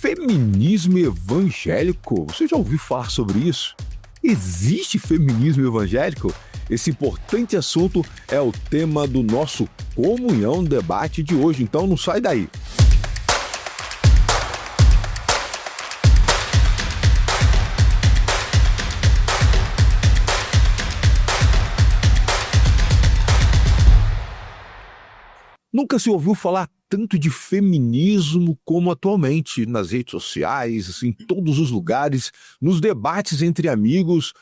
Feminismo evangélico? Você já ouviu falar sobre isso? Existe feminismo evangélico? Esse importante assunto é o tema do nosso Comunhão Debate de hoje, então não sai daí. Nunca se ouviu falar tanto de feminismo como atualmente, nas redes sociais, em todos os lugares, nos debates entre amigos,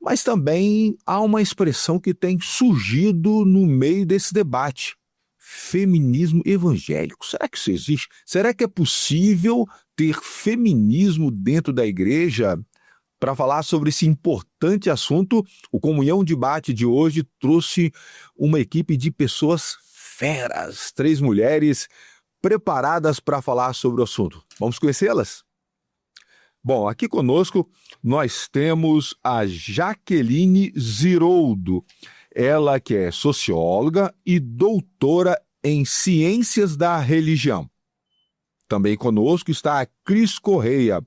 mas também há uma expressão que tem surgido no meio desse debate: feminismo evangélico. Será que isso existe? Será que é possível ter feminismo dentro da igreja? Para falar sobre esse importante assunto, o Comunhão Debate de hoje trouxe uma equipe de pessoas feras, 3 mulheres preparadas para falar sobre o assunto. Vamos conhecê-las? Bom, aqui conosco nós temos a Jaqueline Ziroldo, ela que é socióloga e doutora em Ciências da Religião. Também conosco está a Cris Correia,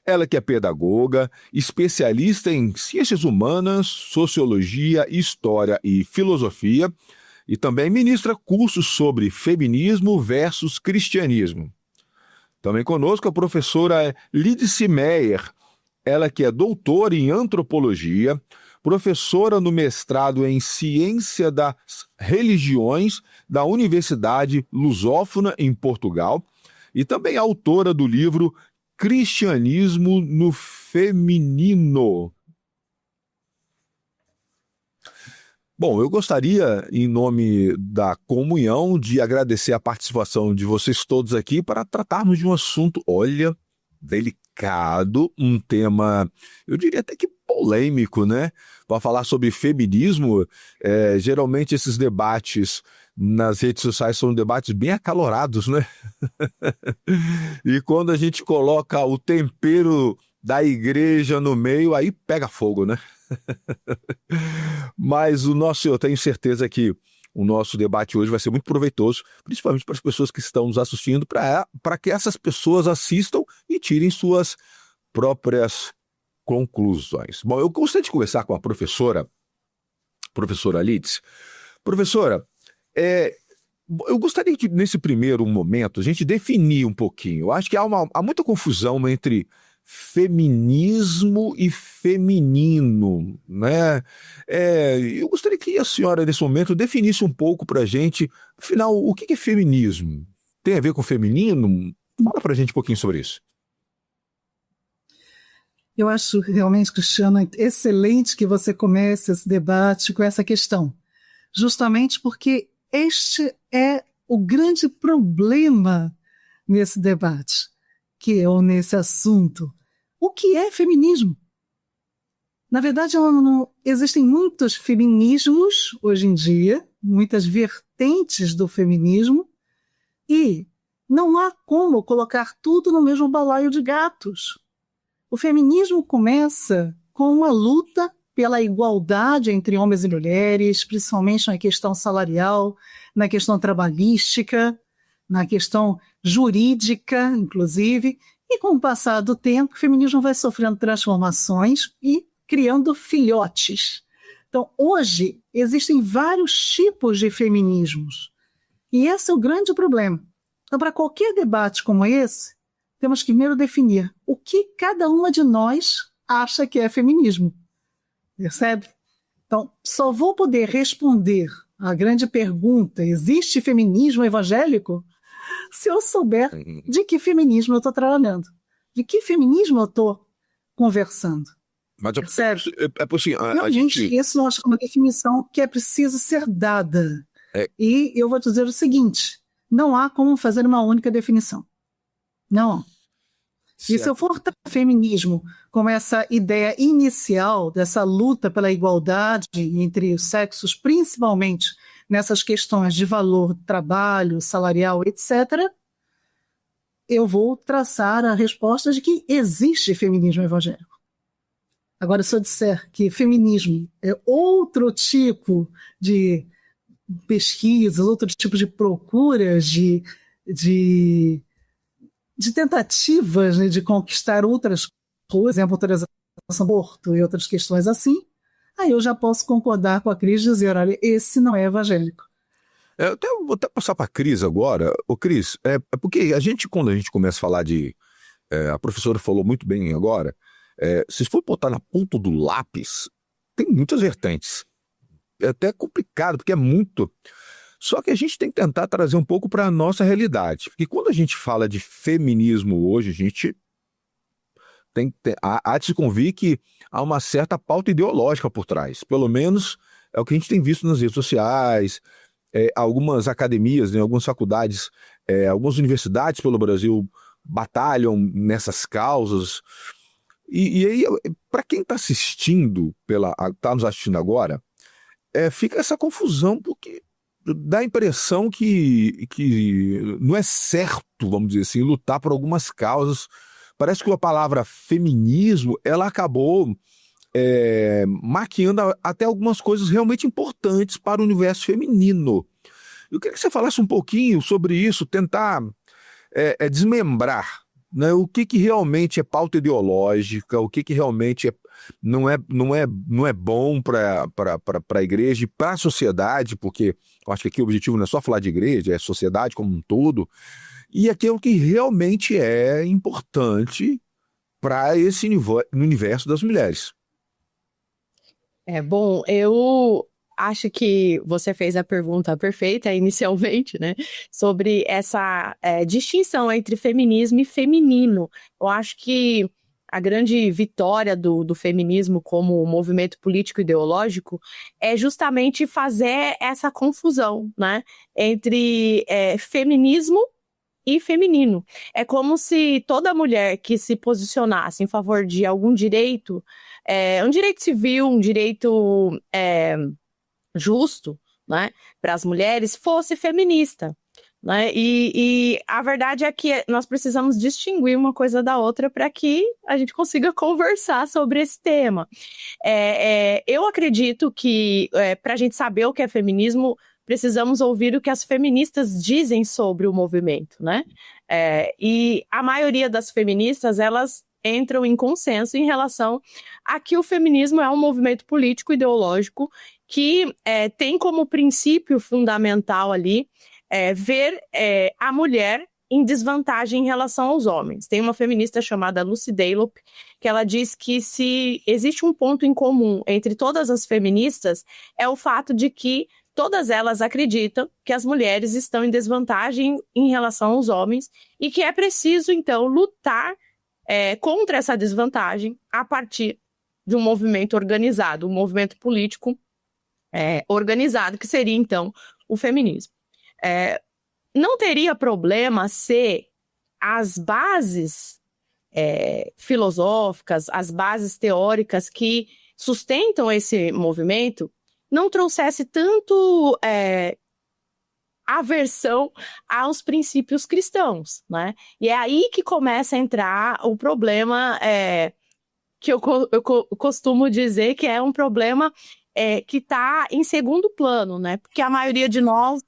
ela que é pedagoga, especialista em Ciências Humanas, Sociologia, História e Filosofia, e também ministra cursos sobre feminismo versus cristianismo. Também conosco a professora Lídice Meyer, ela que é doutora em antropologia, professora no mestrado em Ciência das Religiões da Universidade Lusófona, em Portugal, e também autora do livro Cristianismo no Feminino. Bom, eu gostaria, em nome da comunhão, de agradecer a participação de vocês todos aqui para tratarmos de um assunto, olha, delicado, um tema, eu diria até que polêmico, né? Para falar sobre feminismo, geralmente esses debates nas redes sociais são debates bem acalorados, né? E quando a gente coloca o tempero da igreja no meio, aí pega fogo, né? Mas eu tenho certeza que o nosso debate hoje vai ser muito proveitoso, principalmente para as pessoas que estão nos assistindo, para que essas pessoas assistam e tirem suas próprias conclusões. Bom, eu gostaria de conversar com a professora Lídice. Professora, eu gostaria de, nesse primeiro momento, a gente definir um pouquinho. Eu acho que há muita confusão entre feminismo e feminino, né? Eu gostaria que a senhora, nesse momento, definisse um pouco para a gente, afinal, o que é feminismo? Tem a ver com feminino? Fala para a gente um pouquinho sobre isso. Eu acho realmente, Cristiano, excelente que você comece esse debate com essa questão, justamente porque este é o grande problema nesse debate, nesse assunto. O que é feminismo? Na verdade, existem muitos feminismos hoje em dia, muitas vertentes do feminismo, e não há como colocar tudo no mesmo balaio de gatos. O feminismo começa com uma luta pela igualdade entre homens e mulheres, principalmente na questão salarial, na questão trabalhística, na questão jurídica, inclusive. E com o passar do tempo, o feminismo vai sofrendo transformações e criando filhotes. Então, hoje, existem vários tipos de feminismos. E esse é o grande problema. Então, para qualquer debate como esse, temos que primeiro definir o que cada uma de nós acha que é feminismo. Percebe? Então, só vou poder responder à grande pergunta: existe feminismo evangélico? Se eu souber de que feminismo eu estou trabalhando, de que feminismo eu estou conversando. Mas percebe? Gente, isso é uma definição que é preciso ser dada. E eu vou dizer o seguinte: não há como fazer uma única definição. Não. Certo. E se eu for tratar feminismo como essa ideia inicial dessa luta pela igualdade entre os sexos, principalmente nessas questões de valor, trabalho, salarial, etc., eu vou traçar a resposta de que existe feminismo evangélico. Agora, se eu disser que feminismo é outro tipo de pesquisas, outro tipo de procuras, de de tentativas, né, de conquistar outras coisas, por exemplo, autorização do aborto e outras questões assim, aí eu já posso concordar com a Cris e dizer, olha, esse não é evangélico. Vou até passar para a Cris agora. Ô, Cris, porque quando a gente começa a falar de... a professora falou muito bem agora, se for botar na ponta do lápis, tem muitas vertentes. É até complicado, porque é muito... Só que a gente tem que tentar trazer um pouco para a nossa realidade. Porque quando a gente fala de feminismo hoje, a gente há de se convir que há uma certa pauta ideológica por trás. Pelo menos é o que a gente tem visto nas redes sociais, algumas academias, né, algumas faculdades, algumas universidades pelo Brasil batalham nessas causas. E aí, para quem está assistindo, está nos assistindo agora, fica essa confusão, porque dá a impressão que não é certo, vamos dizer assim, lutar por algumas causas. Parece que a palavra feminismo, ela acabou maquiando até algumas coisas realmente importantes para o universo feminino. Eu queria que você falasse um pouquinho sobre isso, tentar desmembrar, né, o que realmente é pauta ideológica, o que realmente não é bom para a igreja e para a sociedade, porque eu acho que aqui o objetivo não é só falar de igreja, é a sociedade como um todo, e aquilo que realmente é importante para esse universo das mulheres. Bom, eu acho que você fez a pergunta perfeita inicialmente, né? Sobre essa distinção entre feminismo e feminino. Eu acho que a grande vitória do feminismo como movimento político ideológico é justamente fazer essa confusão, né? Entre feminismo e feminino. É como se toda mulher que se posicionasse em favor de algum direito, um direito civil, um direito justo, né, para as mulheres, fosse feminista. Né? E a verdade é que nós precisamos distinguir uma coisa da outra para que a gente consiga conversar sobre esse tema. Eu acredito que para a gente saber o que é feminismo, precisamos ouvir o que as feministas dizem sobre o movimento, né? E a maioria das feministas, elas entram em consenso em relação a que o feminismo é um movimento político ideológico que tem como princípio fundamental ali ver a mulher em desvantagem em relação aos homens. Tem uma feminista chamada Lucy Daylop, que ela diz que se existe um ponto em comum entre todas as feministas, é o fato de que todas elas acreditam que as mulheres estão em desvantagem em relação aos homens e que é preciso, então, lutar contra essa desvantagem a partir de um movimento organizado, um movimento político organizado, que seria, então, o feminismo. Não teria problema se as bases filosóficas, as bases teóricas que sustentam esse movimento não trouxesse tanto aversão aos princípios cristãos, né? E é aí que começa a entrar o problema que eu costumo dizer que é um problema que está em segundo plano, né? Porque a maioria de nós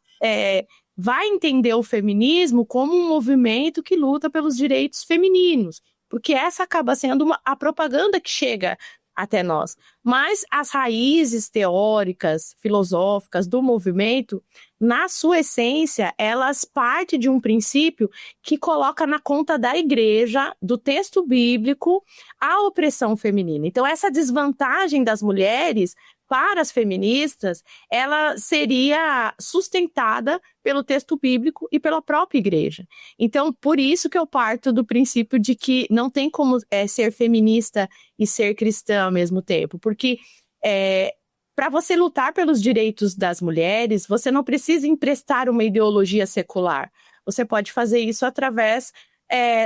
vai entender o feminismo como um movimento que luta pelos direitos femininos, porque essa acaba sendo a propaganda que chega até nós. Mas as raízes teóricas, filosóficas do movimento, na sua essência, elas partem de um princípio que coloca na conta da igreja, do texto bíblico, a opressão feminina. Então, essa desvantagem das mulheres para as feministas, ela seria sustentada pelo texto bíblico e pela própria igreja. Então, por isso que eu parto do princípio de que não tem como ser feminista e ser cristã ao mesmo tempo, porque para você lutar pelos direitos das mulheres, você não precisa emprestar uma ideologia secular. Você pode fazer isso através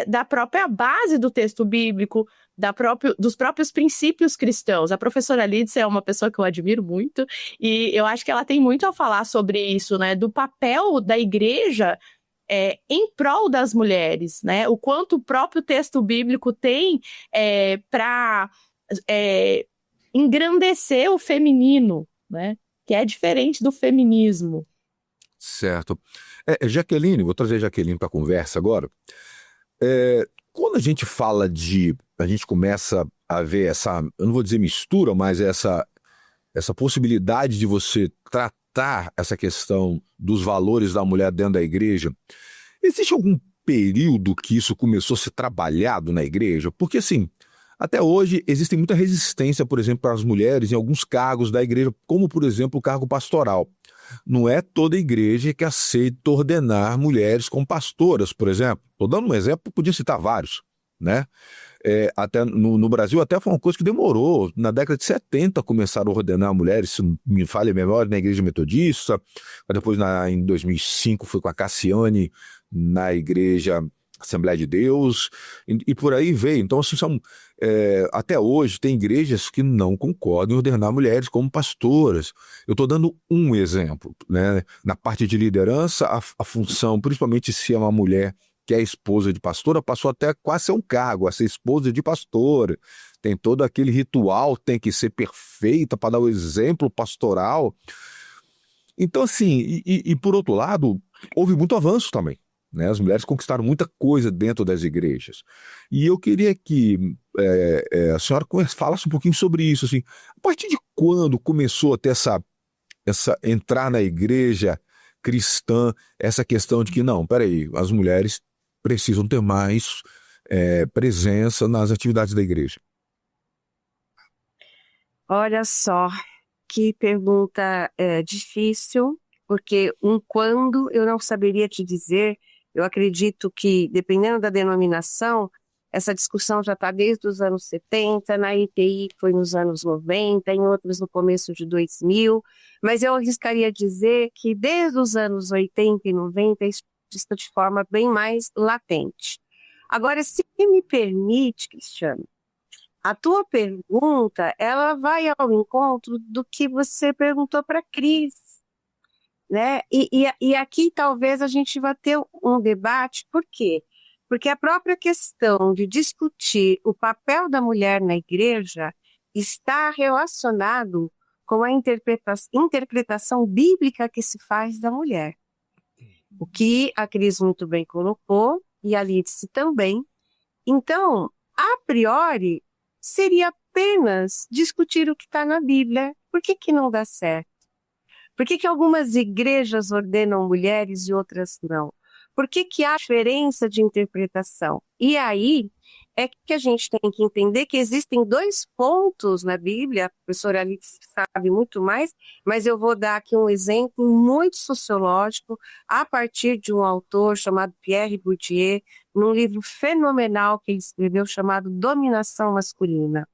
da própria base do texto bíblico, dos próprios princípios cristãos. A professora Lídice é uma pessoa que eu admiro muito e eu acho que ela tem muito a falar sobre isso, né, do papel da igreja em prol das mulheres, né, o quanto o próprio texto bíblico tem para engrandecer o feminino, né, que é diferente do feminismo. Certo. Jaqueline, vou trazer a Jaqueline para a conversa agora. Quando a gente fala a gente começa a ver essa, eu não vou dizer mistura, mas essa possibilidade de você tratar essa questão dos valores da mulher dentro da igreja, existe algum período que isso começou a ser trabalhado na igreja? Porque, assim, até hoje existe muita resistência, por exemplo, para as mulheres em alguns cargos da igreja, como, por exemplo, o cargo pastoral. Não é toda igreja que aceita ordenar mulheres como pastoras, por exemplo. Estou dando um exemplo, podia citar vários, né? Até no Brasil até foi uma coisa que demorou. Na década de 70 começaram a ordenar mulheres, se não me falha a memória, na igreja metodista. Depois, em 2005, foi com a Cassiane na igreja Assembleia de Deus, e por aí veio. Então, assim, até hoje, tem igrejas que não concordam em ordenar mulheres como pastoras. Eu estou dando um exemplo, né? Na parte de liderança, a função, principalmente se é uma mulher que é esposa de pastora, passou até quase a ser um cargo, a ser esposa de pastora. Tem todo aquele ritual, tem que ser perfeita para dar o exemplo pastoral. Então, assim, e por outro lado, houve muito avanço também, né? As mulheres conquistaram muita coisa dentro das igrejas. E eu queria que a senhora falasse um pouquinho sobre isso. Assim, a partir de quando começou a ter entrar na igreja cristã, essa questão de que, não, peraí, as mulheres precisam ter mais presença nas atividades da igreja? Olha só, que pergunta difícil, porque quando eu não saberia te dizer. Eu acredito que, dependendo da denominação, essa discussão já está desde os anos 70, na ITI foi nos anos 90, em outros no começo de 2000, mas eu arriscaria dizer que desde os anos 80 e 90 isso está de forma bem mais latente. Agora, se me permite, Cristiano, a tua pergunta, ela vai ao encontro do que você perguntou para a Cris, né? E aqui talvez a gente vá ter um debate, por quê? Porque a própria questão de discutir o papel da mulher na igreja está relacionado com a interpretação bíblica que se faz da mulher. O que a Cris muito bem colocou, e a Lídice também. Então, a priori, seria apenas discutir o que está na Bíblia. Por que não dá certo? Por que algumas igrejas ordenam mulheres e outras não? Por que há diferença de interpretação? E aí é que a gente tem que entender que existem dois pontos na Bíblia, a professora Alice sabe muito mais, mas eu vou dar aqui um exemplo muito sociológico a partir de um autor chamado Pierre Bourdieu, num livro fenomenal que ele escreveu chamado Dominação Masculina.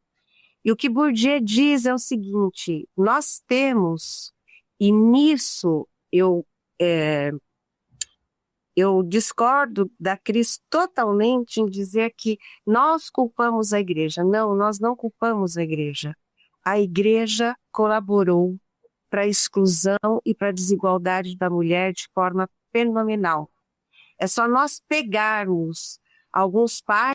E o que Bourdieu diz é o seguinte, nós temos... E nisso eu discordo da Cris totalmente em dizer que nós culpamos a igreja. Não, nós não culpamos a igreja. A igreja colaborou para a exclusão e para a desigualdade da mulher de forma fenomenal. É só nós pegarmos alguns pais,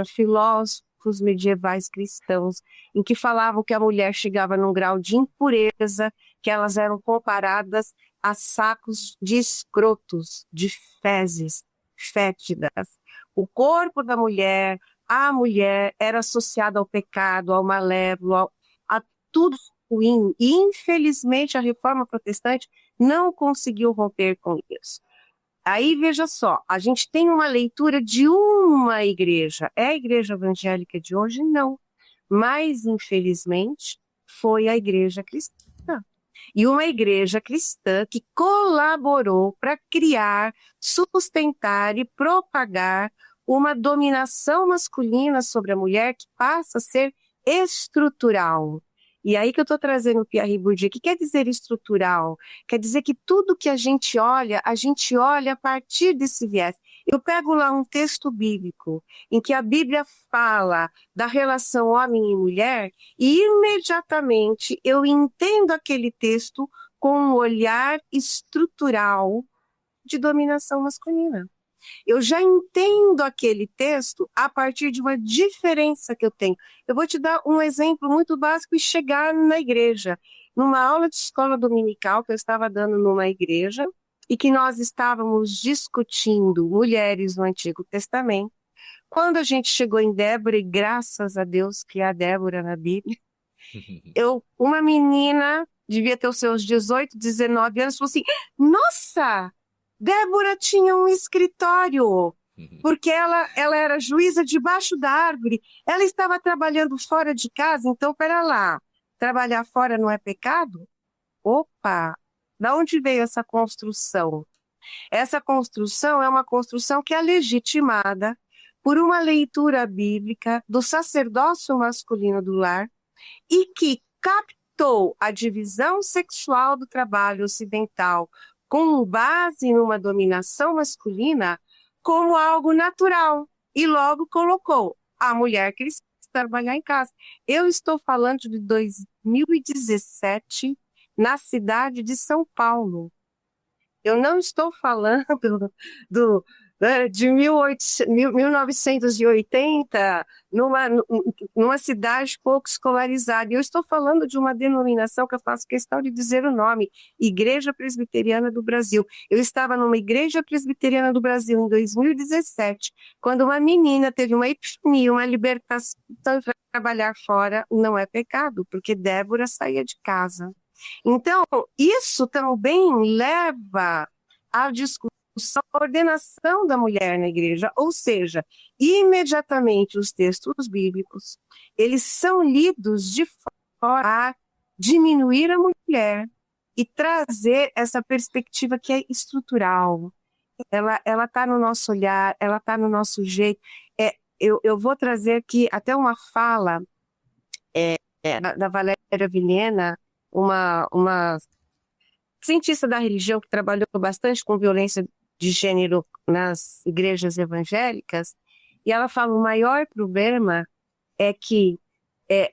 filósofos medievais cristãos, em que falavam que a mulher chegava num grau de impureza, que elas eram comparadas a sacos de escrotos, de fezes fétidas. O corpo da mulher, a mulher, era associada ao pecado, ao malévolo, a tudo ruim. E, infelizmente, a Reforma Protestante não conseguiu romper com isso. Aí, veja só, a gente tem uma leitura de uma igreja. É a igreja evangélica de hoje? Não. Mas, infelizmente, foi a igreja cristã. E uma igreja cristã que colaborou para criar, sustentar e propagar uma dominação masculina sobre a mulher que passa a ser estrutural. E aí que eu estou trazendo o Pierre Bourdieu. O que quer dizer estrutural? Quer dizer que tudo que a gente olha a partir desse viés. Eu pego lá um texto bíblico em que a Bíblia fala da relação homem e mulher e imediatamente eu entendo aquele texto com um olhar estrutural de dominação masculina. Eu já entendo aquele texto a partir de uma diferença que eu tenho. Eu vou te dar um exemplo muito básico e chegar na igreja. Numa aula de escola dominical que eu estava dando numa igreja e que nós estávamos discutindo mulheres no Antigo Testamento, quando a gente chegou em Débora, e graças a Deus que há Débora na Bíblia, uma menina, devia ter os seus 18, 19 anos, falou assim, nossa, Débora tinha um escritório, porque ela era juíza debaixo da árvore, ela estava trabalhando fora de casa, então, pera lá, trabalhar fora não é pecado? Opa, da onde veio essa construção? Essa construção é uma construção que é legitimada por uma leitura bíblica do sacerdócio masculino do lar e que captou a divisão sexual do trabalho ocidental com base numa dominação masculina como algo natural e logo colocou a mulher cristã trabalhar em casa. Eu estou falando de 2017 na cidade de São Paulo. Eu não estou falando de 1980, numa cidade pouco escolarizada. Eu estou falando de uma denominação que eu faço questão de dizer o nome, Igreja Presbiteriana do Brasil. Eu estava numa Igreja Presbiteriana do Brasil em 2017, quando uma menina teve uma epifania, uma libertação para trabalhar fora. Não é pecado, porque Débora saía de casa. Então, isso também leva à discussão a ordenação da mulher na igreja, ou seja, imediatamente os textos bíblicos, eles são lidos de forma a diminuir a mulher e trazer essa perspectiva que é estrutural. Ela está no nosso olhar, ela está no nosso jeito. Eu vou trazer aqui até uma fala da Valéria Vilhena, uma cientista da religião que trabalhou bastante com violência de gênero nas igrejas evangélicas, e ela fala: o maior problema é que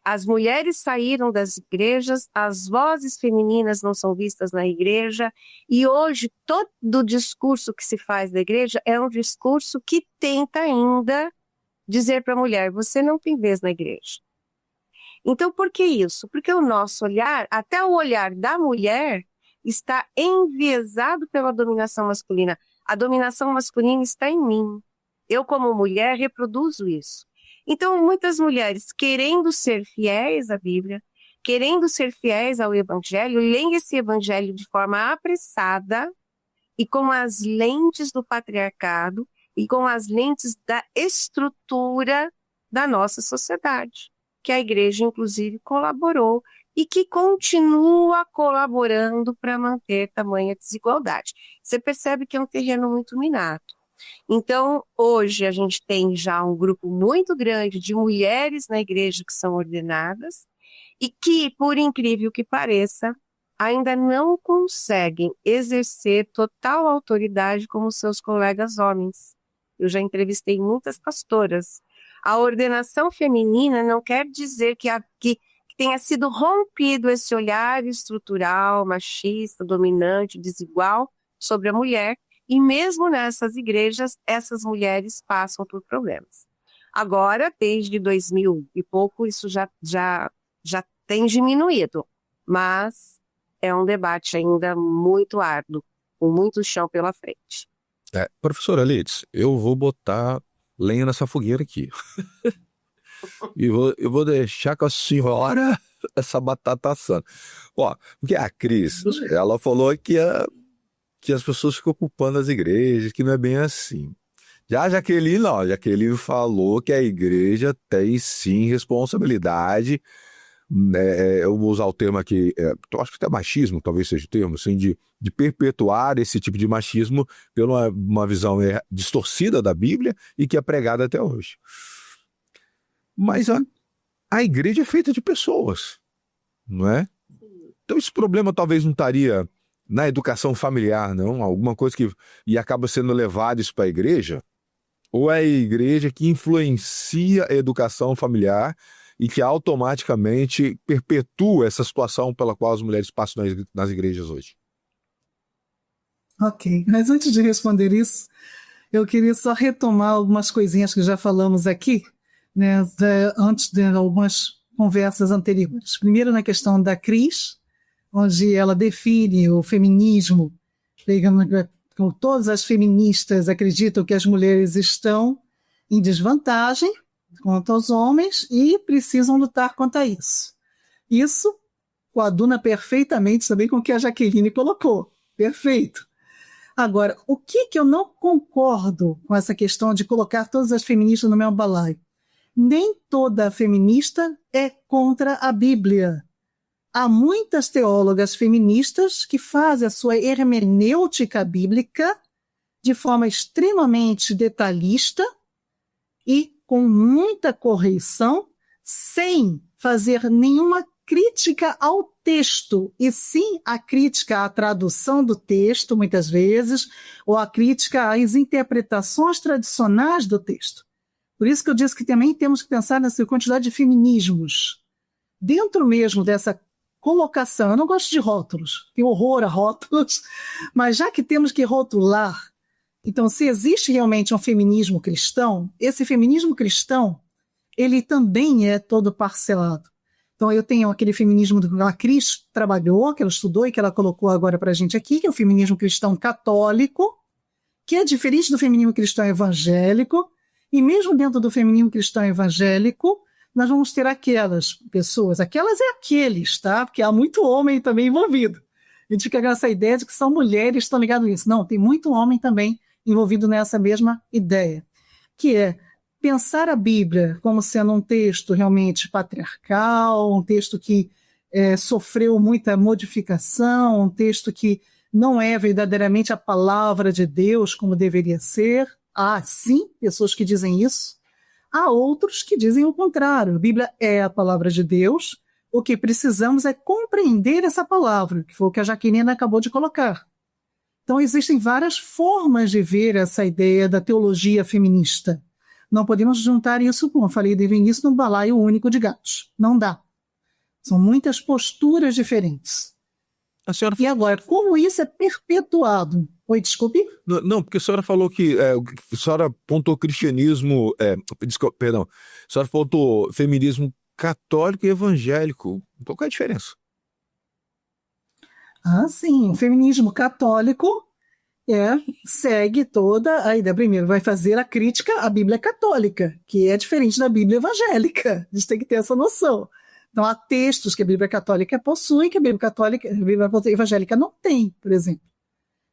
as mulheres saíram das igrejas, as vozes femininas não são vistas na igreja, e hoje todo o discurso que se faz da igreja é um discurso que tenta ainda dizer para a mulher: você não tem vez na igreja. Então, por que isso? Porque o nosso olhar, até o olhar da mulher, está enviesado pela dominação masculina. A dominação masculina está em mim. Eu, como mulher, reproduzo isso. Então, muitas mulheres, querendo ser fiéis à Bíblia, querendo ser fiéis ao Evangelho, leem esse Evangelho de forma apressada e com as lentes do patriarcado e com as lentes da estrutura da nossa sociedade, que a igreja, inclusive, colaborou e que continua colaborando para manter tamanha desigualdade. Você percebe que é um terreno muito minado. Então, hoje a gente tem já um grupo muito grande de mulheres na igreja que são ordenadas e que, por incrível que pareça, ainda não conseguem exercer total autoridade como seus colegas homens. Eu já entrevistei muitas pastoras. A ordenação feminina não quer dizer que tenha sido rompido esse olhar estrutural, machista, dominante, desigual sobre a mulher, e mesmo nessas igrejas, essas mulheres passam por problemas. Agora, desde 2000 e pouco, isso já tem diminuído, mas é um debate ainda muito árduo, com muito chão pela frente. Professora Lides, eu vou botar lenha nessa fogueira aqui. Eu vou deixar com a senhora essa batata assando. Porque a Cris, ela falou que as pessoas ficam culpando as igrejas, que não é bem assim. Já a Jaqueline falou que a igreja tem sim responsabilidade, eu vou usar o termo aqui, eu acho que até machismo, talvez seja o termo, assim, de perpetuar esse tipo de machismo pela uma visão distorcida da Bíblia e que é pregada até hoje. Mas a igreja é feita de pessoas, não é? Então esse problema talvez não estaria na educação familiar, não? Alguma coisa e acaba sendo levado isso para a igreja? Ou é a igreja que influencia a educação familiar e que automaticamente perpetua essa situação pela qual as mulheres passam nas igrejas hoje? Ok, mas antes de responder isso, eu queria só retomar algumas coisinhas que já falamos aqui, né, antes de algumas conversas anteriores. Primeiro, na questão da Cris, onde ela define o feminismo, todas as feministas acreditam que as mulheres estão em desvantagem contra os homens e precisam lutar contra isso. Isso coaduna perfeitamente também com o que a Jaqueline colocou. Perfeito. Agora, o que eu não concordo com essa questão de colocar todas as feministas no mesmo balaio? Nem toda feminista é contra a Bíblia. Há muitas teólogas feministas que fazem a sua hermenêutica bíblica de forma extremamente detalhista e com muita correção, sem fazer nenhuma crítica ao texto, e sim a crítica à tradução do texto, muitas vezes, ou a crítica às interpretações tradicionais do texto. Por isso que eu disse que também temos que pensar nessa quantidade de feminismos. Dentro mesmo dessa colocação, eu não gosto de rótulos, tenho horror a rótulos, mas já que temos que rotular, então se existe realmente um feminismo cristão, esse feminismo cristão, ele também é todo parcelado. Então eu tenho aquele feminismo que a Cris trabalhou, que ela estudou e que ela colocou agora para a gente aqui, que é o feminismo cristão católico, que é diferente do feminismo cristão evangélico, e mesmo dentro do feminismo cristão evangélico, nós vamos ter aquelas pessoas, aquelas é aqueles, tá? Porque há muito homem também envolvido. A gente fica com essa ideia de que são mulheres que estão ligadas a isso. Não, tem muito homem também envolvido nessa mesma ideia, que é pensar a Bíblia como sendo um texto realmente patriarcal, um texto que sofreu muita modificação, um texto que não é verdadeiramente a palavra de Deus como deveria ser. Há, sim, pessoas que dizem isso. Há outros que dizem o contrário. A Bíblia é a palavra de Deus. O que precisamos é compreender essa palavra, que foi o que a Jaqueline acabou de colocar. Então, existem várias formas de ver essa ideia da teologia feminista. Não podemos juntar isso, como eu falei desde o início, num balaio único de gatos. Não dá. São muitas posturas diferentes. E agora, como isso é perpetuado? Oi, desculpe? Não, porque a senhora falou que a senhora apontou cristianismo, perdão, a senhora apontou feminismo católico e evangélico. Qual é a diferença? Ah, sim, o feminismo católico segue toda a ideia. Primeiro, vai fazer a crítica à Bíblia católica, que é diferente da Bíblia evangélica. A gente tem que ter essa noção. Então, há textos que a Bíblia católica possui, que a Bíblia evangélica não tem, por exemplo.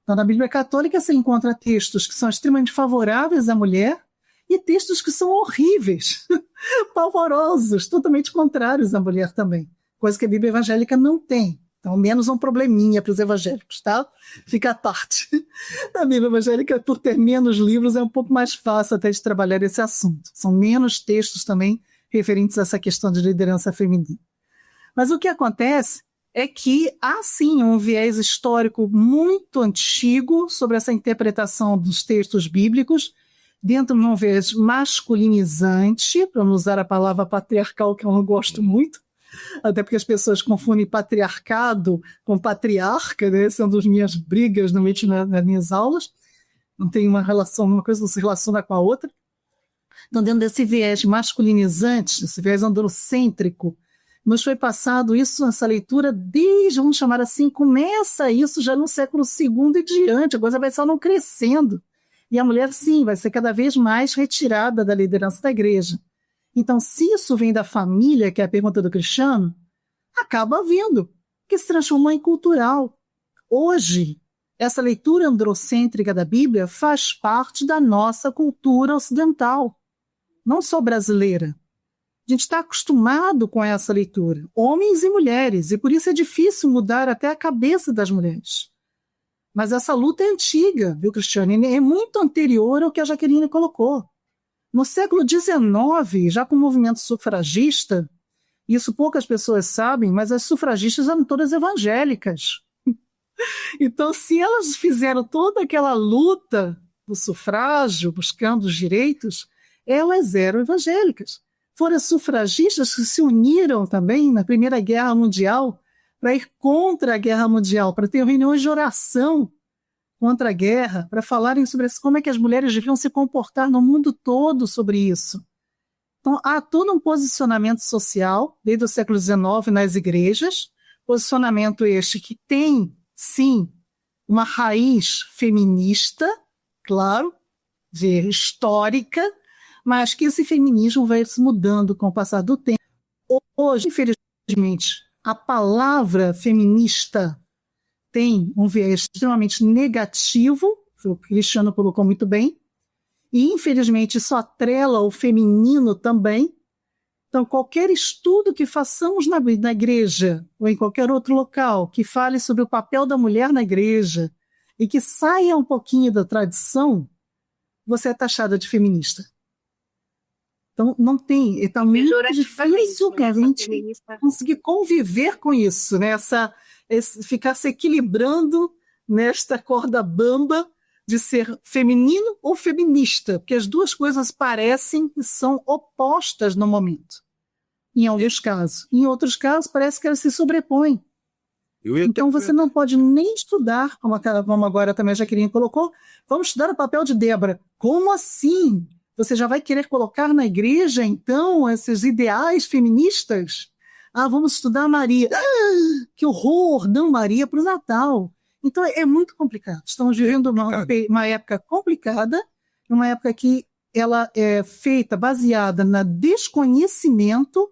Então, na Bíblia católica, você encontra textos que são extremamente favoráveis à mulher e textos que são horríveis, pavorosos, totalmente contrários à mulher também, coisa que a Bíblia evangélica não tem. Então, menos um probleminha para os evangélicos, tá? Fica à parte. A Bíblia evangélica, por ter menos livros, é um pouco mais fácil até de trabalhar esse assunto. São menos textos também referentes a essa questão de liderança feminina. Mas o que acontece é que há, sim, um viés histórico muito antigo sobre essa interpretação dos textos bíblicos, dentro de um viés masculinizante, para não usar a palavra patriarcal, que eu não gosto muito, até porque as pessoas confundem patriarcado com patriarca, né? Essa é uma das minhas brigas normalmente nas minhas aulas. Não tem uma relação, uma coisa não se relaciona com a outra. Então, dentro desse viés masculinizante, esse viés androcêntrico, nos foi passado isso nessa leitura desde, vamos chamar assim, começa isso já no século II e diante, a coisa vai só não crescendo. E a mulher, sim, vai ser cada vez mais retirada da liderança da igreja. Então, se isso vem da família, que é a pergunta do Cristiano, acaba vindo, que se transformou em cultural. Hoje, essa leitura androcêntrica da Bíblia faz parte da nossa cultura ocidental, não só brasileira. A gente está acostumado com essa leitura, homens e mulheres, e por isso é difícil mudar até a cabeça das mulheres. Mas essa luta é antiga, viu, Cristiano? É muito anterior ao que a Jaqueline colocou. No século XIX, já com o movimento sufragista, isso poucas pessoas sabem, mas as sufragistas eram todas evangélicas. Então, se elas fizeram toda aquela luta do sufrágio, buscando os direitos, elas eram evangélicas. Foram as sufragistas que se uniram também na Primeira Guerra Mundial para ir contra a Guerra Mundial, para ter reuniões de oração contra a guerra, para falarem sobre como é que as mulheres deviam se comportar no mundo todo sobre isso. Então, há todo um posicionamento social, desde o século XIX nas igrejas, posicionamento este que tem, sim, uma raiz feminista, claro, histórica, mas que esse feminismo vai se mudando com o passar do tempo. Hoje, infelizmente, a palavra feminista tem um viés extremamente negativo, o Cristiano colocou muito bem, e infelizmente isso atrela o feminino também. Então, qualquer estudo que façamos na igreja ou em qualquer outro local que fale sobre o papel da mulher na igreja e que saia um pouquinho da tradição, você é taxada de feminista. Então, não tem, está muito difícil que a gente conseguir conviver com isso, né? Ficar se equilibrando nesta corda bamba de ser feminino ou feminista, porque as duas coisas parecem que são opostas no momento, em alguns casos. Em outros casos, parece que elas se sobrepõem. Então, você não pode nem estudar, como agora também a Jaqueline colocou, vamos estudar o papel de Débora. Como assim? Você já vai querer colocar na igreja, então, esses ideais feministas? Vamos estudar Maria. Que horror! Não, Maria para o Natal. Então, é muito complicado. Estamos vivendo uma época complicada, uma época que ela é feita, baseada no desconhecimento,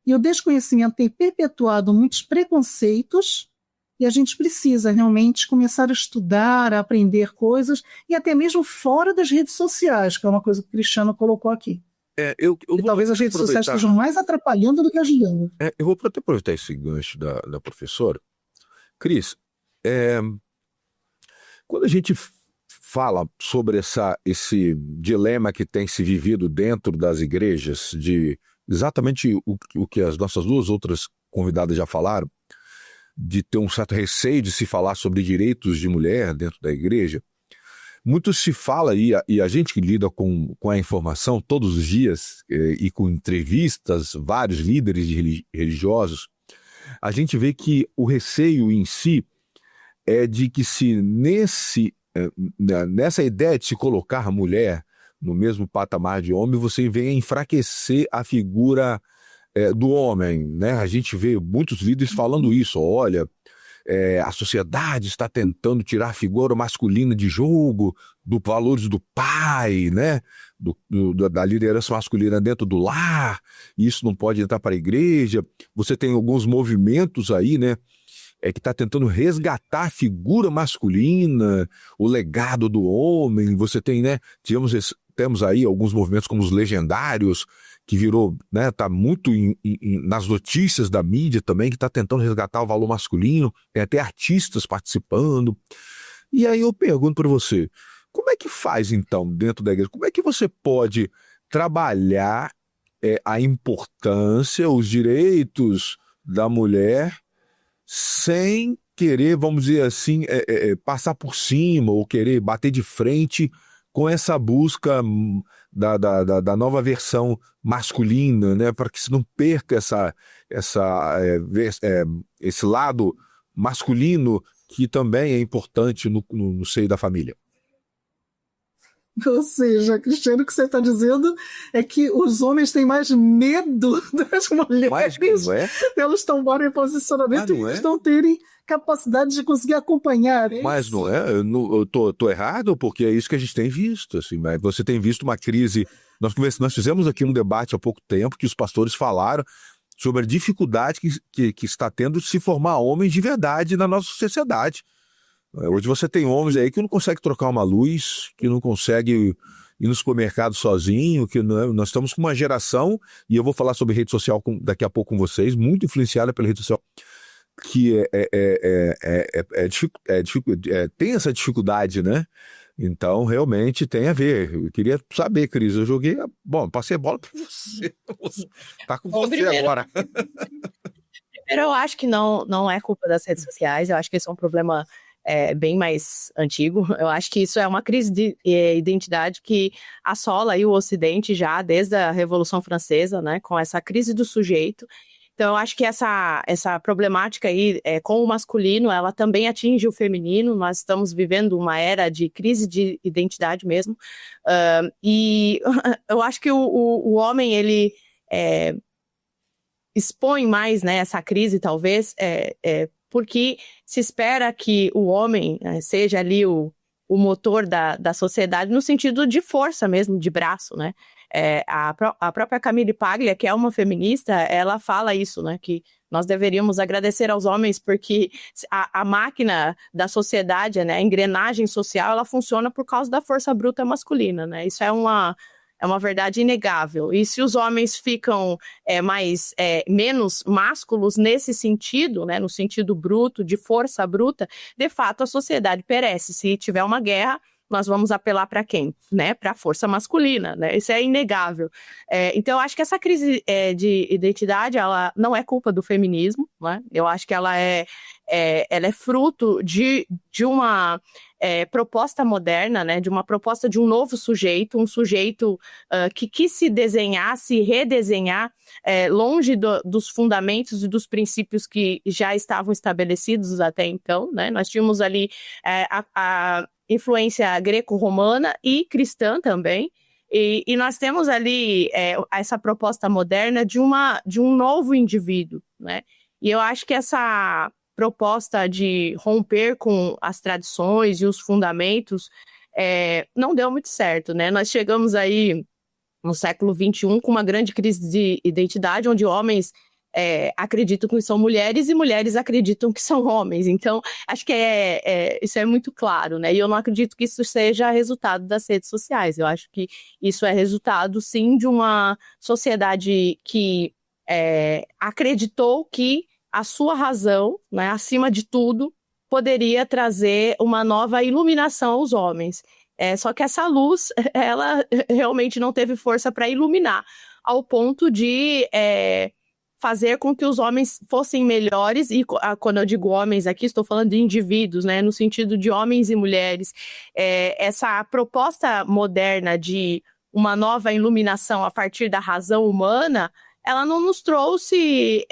e o desconhecimento tem perpetuado muitos preconceitos, e a gente precisa realmente começar a estudar, a aprender coisas, e até mesmo fora das redes sociais, que é uma coisa que o Cristiano colocou aqui. E talvez as redes sociais estejam mais atrapalhando do que ajudando. Eu vou até aproveitar esse gancho da professora. Cris, quando a gente fala sobre esse dilema que tem se vivido dentro das igrejas, de exatamente o que as nossas duas outras convidadas já falaram, de ter um certo receio de se falar sobre direitos de mulher dentro da igreja, muito se fala, e a gente que lida com a informação todos os dias, e com entrevistas, vários líderes religiosos, a gente vê que o receio em si é de que se nessa ideia de se colocar a mulher no mesmo patamar de homem, você venha enfraquecer a figura do homem, né? A gente vê muitos líderes falando isso, olha, a sociedade está tentando tirar a figura masculina de jogo, dos valores do pai, né? Da liderança masculina dentro do lar, e isso não pode entrar para a igreja. Você tem alguns movimentos aí, né? Que está tentando resgatar a figura masculina, o legado do homem. Você tem, né? Temos aí alguns movimentos como os legendários, que virou, né? Está muito nas notícias da mídia também, que está tentando resgatar o valor masculino. Tem até artistas participando. E aí eu pergunto para você, como é que faz então dentro da igreja? Como é que você pode trabalhar a importância, os direitos da mulher, sem querer, vamos dizer assim, passar por cima ou querer bater de frente com essa busca da nova versão masculina, né, para que se não perca esse lado masculino que também é importante no seio da família? Ou seja, Cristiano, o que você está dizendo é que os homens têm mais medo das mulheres, elas tomarem posicionamento e eles não terem capacidade de conseguir acompanhar. Mas não é? Eu tô errado, porque é isso que a gente tem visto. Assim, mas você tem visto uma crise. Nós fizemos aqui um debate há pouco tempo que os pastores falaram sobre a dificuldade que está tendo de se formar homens de verdade na nossa sociedade. Hoje você tem homens aí que não conseguem trocar uma luz, que não conseguem ir no supermercado sozinho, que nós estamos com uma geração, e eu vou falar sobre rede social daqui a pouco com vocês, muito influenciada pela rede social, que tem essa dificuldade, né? Então, realmente tem a ver. Eu queria saber, Cris, passei a bola para você. Tá com você agora. Primeiro, eu acho que não é culpa das redes sociais, eu acho que esse é um problema bem mais antigo. Eu acho que isso é uma crise de identidade que assola aí o Ocidente já desde a Revolução Francesa, né, com essa crise do sujeito. Então, eu acho que essa problemática aí com o masculino, ela também atinge o feminino. Nós estamos vivendo uma era de crise de identidade mesmo. E eu acho que o homem, ele expõe mais, né, essa crise, talvez, porque se espera que o homem seja ali o motor da sociedade, no sentido de força mesmo, de braço, né? A própria Camille Paglia, que é uma feminista, ela fala isso, né, que nós deveríamos agradecer aos homens porque a máquina da sociedade, né, a engrenagem social, ela funciona por causa da força bruta masculina, né? Isso é uma verdade inegável. E se os homens ficam menos másculos nesse sentido, né, no sentido bruto, de força bruta, de fato a sociedade perece. Se tiver uma guerra, nós vamos apelar para quem? Né? Para a força masculina, né? Isso é inegável. Então, eu acho que essa crise de identidade, ela não é culpa do feminismo, né? Eu acho que ela é fruto de uma proposta moderna, né? De uma proposta de um novo sujeito, um sujeito que quis se desenhar, se redesenhar, longe dos fundamentos e dos princípios que já estavam estabelecidos até então, né? Nós tínhamos ali a influência greco-romana e cristã também, e nós temos ali essa proposta moderna de um novo indivíduo, né? E eu acho que essa proposta de romper com as tradições e os fundamentos não deu muito certo, né? Nós chegamos aí no século XXI com uma grande crise de identidade, onde homens acreditam que são mulheres e mulheres acreditam que são homens. Então, acho que isso é muito claro, né? E eu não acredito que isso seja resultado das redes sociais. Eu acho que isso é resultado, sim, de uma sociedade que acreditou que a sua razão, né, acima de tudo, poderia trazer uma nova iluminação aos homens. Só que essa luz, ela realmente não teve força para iluminar, ao ponto de fazer com que os homens fossem melhores, e quando eu digo homens aqui, estou falando de indivíduos, né, no sentido de homens e mulheres. Essa proposta moderna de uma nova iluminação a partir da razão humana, ela não nos trouxe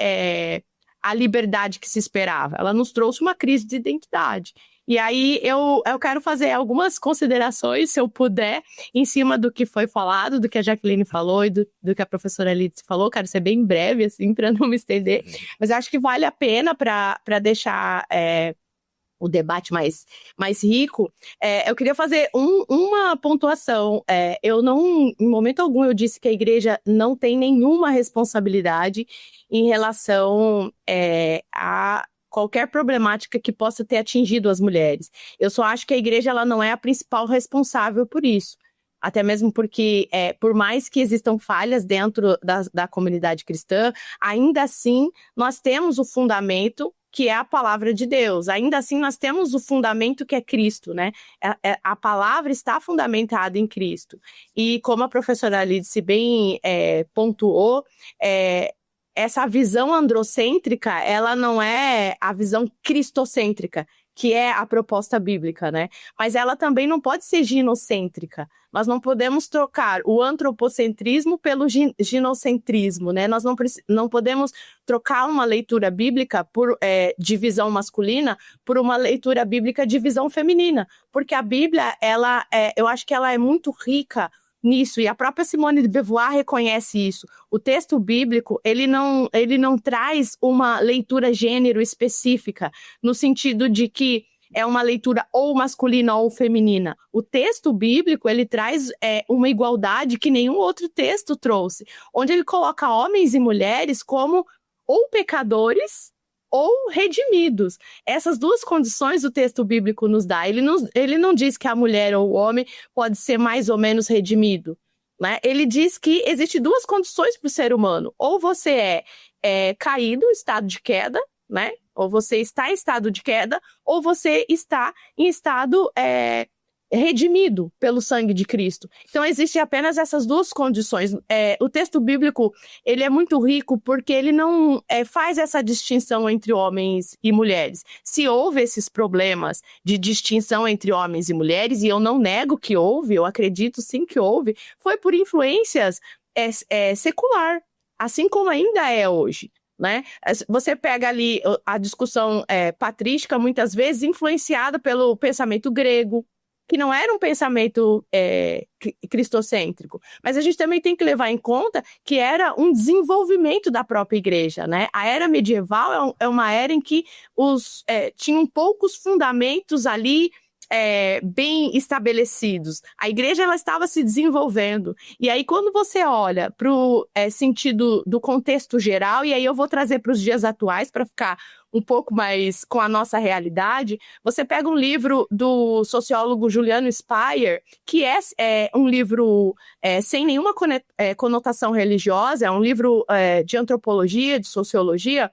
a liberdade que se esperava, ela nos trouxe uma crise de identidade. E aí eu quero fazer algumas considerações, se eu puder, em cima do que foi falado, do que a Jaqueline falou e do que a professora Lídice falou. Quero ser bem breve, assim, para não me estender, mas acho que vale a pena para deixar o debate mais rico. Eu queria fazer uma pontuação. Em momento algum, eu disse que a igreja não tem nenhuma responsabilidade em relação a qualquer problemática que possa ter atingido as mulheres. Eu só acho que a igreja ela não é a principal responsável por isso. Até mesmo porque, por mais que existam falhas dentro da comunidade cristã, ainda assim nós temos o fundamento que é a palavra de Deus. Ainda assim, nós temos o fundamento que é Cristo, né? A palavra está fundamentada em Cristo. E como a professora Lídice bem pontuou, essa visão androcêntrica, ela não é a visão cristocêntrica, que é a proposta bíblica, né? Mas ela também não pode ser ginocêntrica. Nós não podemos trocar o antropocentrismo pelo ginocentrismo, né? Nós não podemos trocar uma leitura bíblica por divisão masculina por uma leitura bíblica de visão feminina, porque a Bíblia, eu acho que ela é muito rica nisso, e a própria Simone de Beauvoir reconhece isso. O texto bíblico, ele não traz uma leitura gênero específica, no sentido de que é uma leitura ou masculina ou feminina. O texto bíblico, ele traz uma igualdade que nenhum outro texto trouxe, onde ele coloca homens e mulheres como ou pecadores ou redimidos. Essas duas condições o texto bíblico nos dá. Ele não diz que a mulher ou o homem pode ser mais ou menos redimido, né? Ele diz que existem duas condições para o ser humano. Ou você é caído, estado de queda, né? Ou você está em estado de queda, ou você está em estado redimido pelo sangue de Cristo. Então, existem apenas essas duas condições. O texto bíblico, ele é muito rico porque ele não faz essa distinção entre homens e mulheres. Se houve esses problemas de distinção entre homens e mulheres, e eu não nego que houve, eu acredito sim que houve, foi por influências secular, assim como ainda é hoje, né? Você pega ali a discussão patrística, muitas vezes influenciada pelo pensamento grego, que não era um pensamento cristocêntrico, mas a gente também tem que levar em conta que era um desenvolvimento da própria igreja, né? A era medieval é uma era em que tinham poucos fundamentos ali bem estabelecidos. A igreja ela estava se desenvolvendo. E aí, quando você olha para o sentido do contexto geral, e aí eu vou trazer para os dias atuais para ficar um pouco mais com a nossa realidade, você pega um livro do sociólogo Juliano Speyer, que é um livro sem nenhuma conotação religiosa, é um livro de antropologia, de sociologia,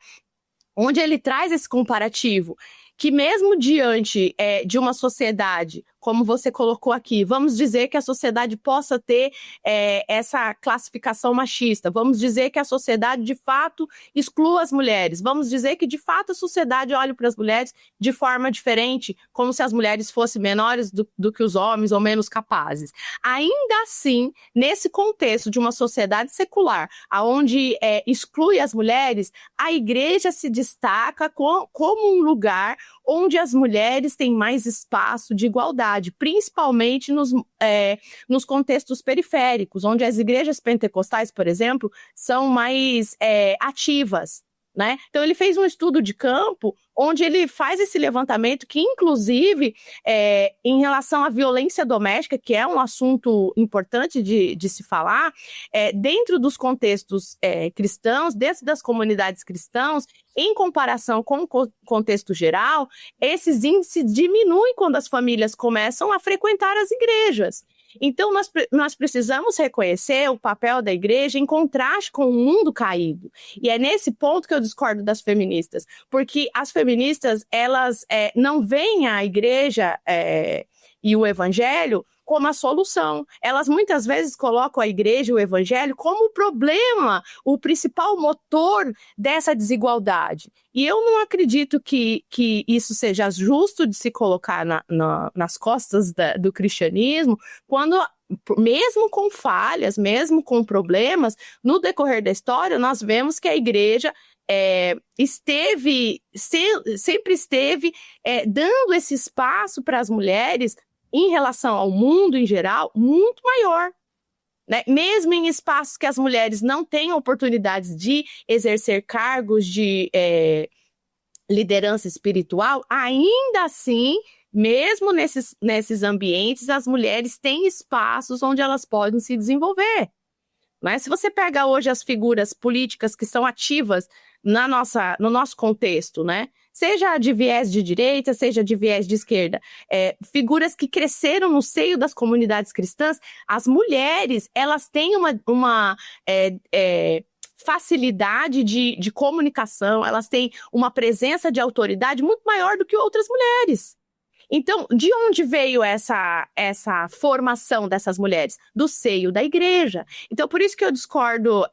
onde ele traz esse comparativo, que mesmo diante de uma sociedade, como você colocou aqui, vamos dizer que a sociedade possa ter essa classificação machista, vamos dizer que a sociedade de fato exclua as mulheres, vamos dizer que de fato a sociedade olha para as mulheres de forma diferente, como se as mulheres fossem menores do que os homens ou menos capazes. Ainda assim, nesse contexto de uma sociedade secular, onde exclui as mulheres, a igreja se destaca como um lugar onde as mulheres têm mais espaço de igualdade, principalmente nos contextos periféricos, onde as igrejas pentecostais, por exemplo, são mais ativas, né? Então, ele fez um estudo de campo onde ele faz esse levantamento que, inclusive, em relação à violência doméstica, que é um assunto importante de se falar, dentro dos contextos cristãos, dentro das comunidades cristãs, em comparação com o contexto geral, esses índices diminuem quando as famílias começam a frequentar as igrejas. Então, nós precisamos reconhecer o papel da igreja em contraste com o mundo caído. E é nesse ponto que eu discordo das feministas, porque as feministas, elas não veem a igreja e o evangelho como a solução. Elas muitas vezes colocam a igreja e o evangelho como o problema, o principal motor dessa desigualdade. E eu não acredito que isso seja justo de se colocar nas costas do cristianismo, quando, mesmo com falhas, mesmo com problemas, no decorrer da história, nós vemos que a igreja sempre esteve dando esse espaço para as mulheres em relação ao mundo em geral, muito maior. Né? Mesmo em espaços que as mulheres não têm oportunidades de exercer cargos de liderança espiritual, ainda assim, mesmo nesses ambientes, as mulheres têm espaços onde elas podem se desenvolver. Né? Se você pega hoje as figuras políticas que são ativas no nosso contexto, né? Seja de viés de direita, seja de viés de esquerda, figuras que cresceram no seio das comunidades cristãs, as mulheres, elas têm uma facilidade de comunicação, elas têm uma presença de autoridade muito maior do que outras mulheres. Então, de onde veio essa formação dessas mulheres? Do seio da igreja. Então, por isso que eu discordo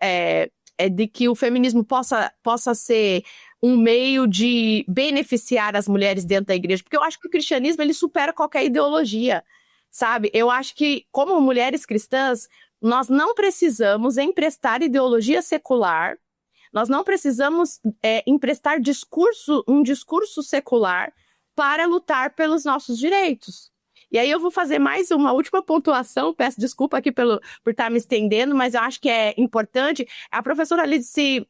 de que o feminismo possa ser um meio de beneficiar as mulheres dentro da igreja, porque eu acho que o cristianismo ele supera qualquer ideologia, sabe? Eu acho que, como mulheres cristãs, nós não precisamos emprestar ideologia secular, nós não precisamos emprestar um discurso secular para lutar pelos nossos direitos. E aí eu vou fazer mais uma última pontuação, peço desculpa aqui por estar me estendendo, mas eu acho que é importante. A professora Lídice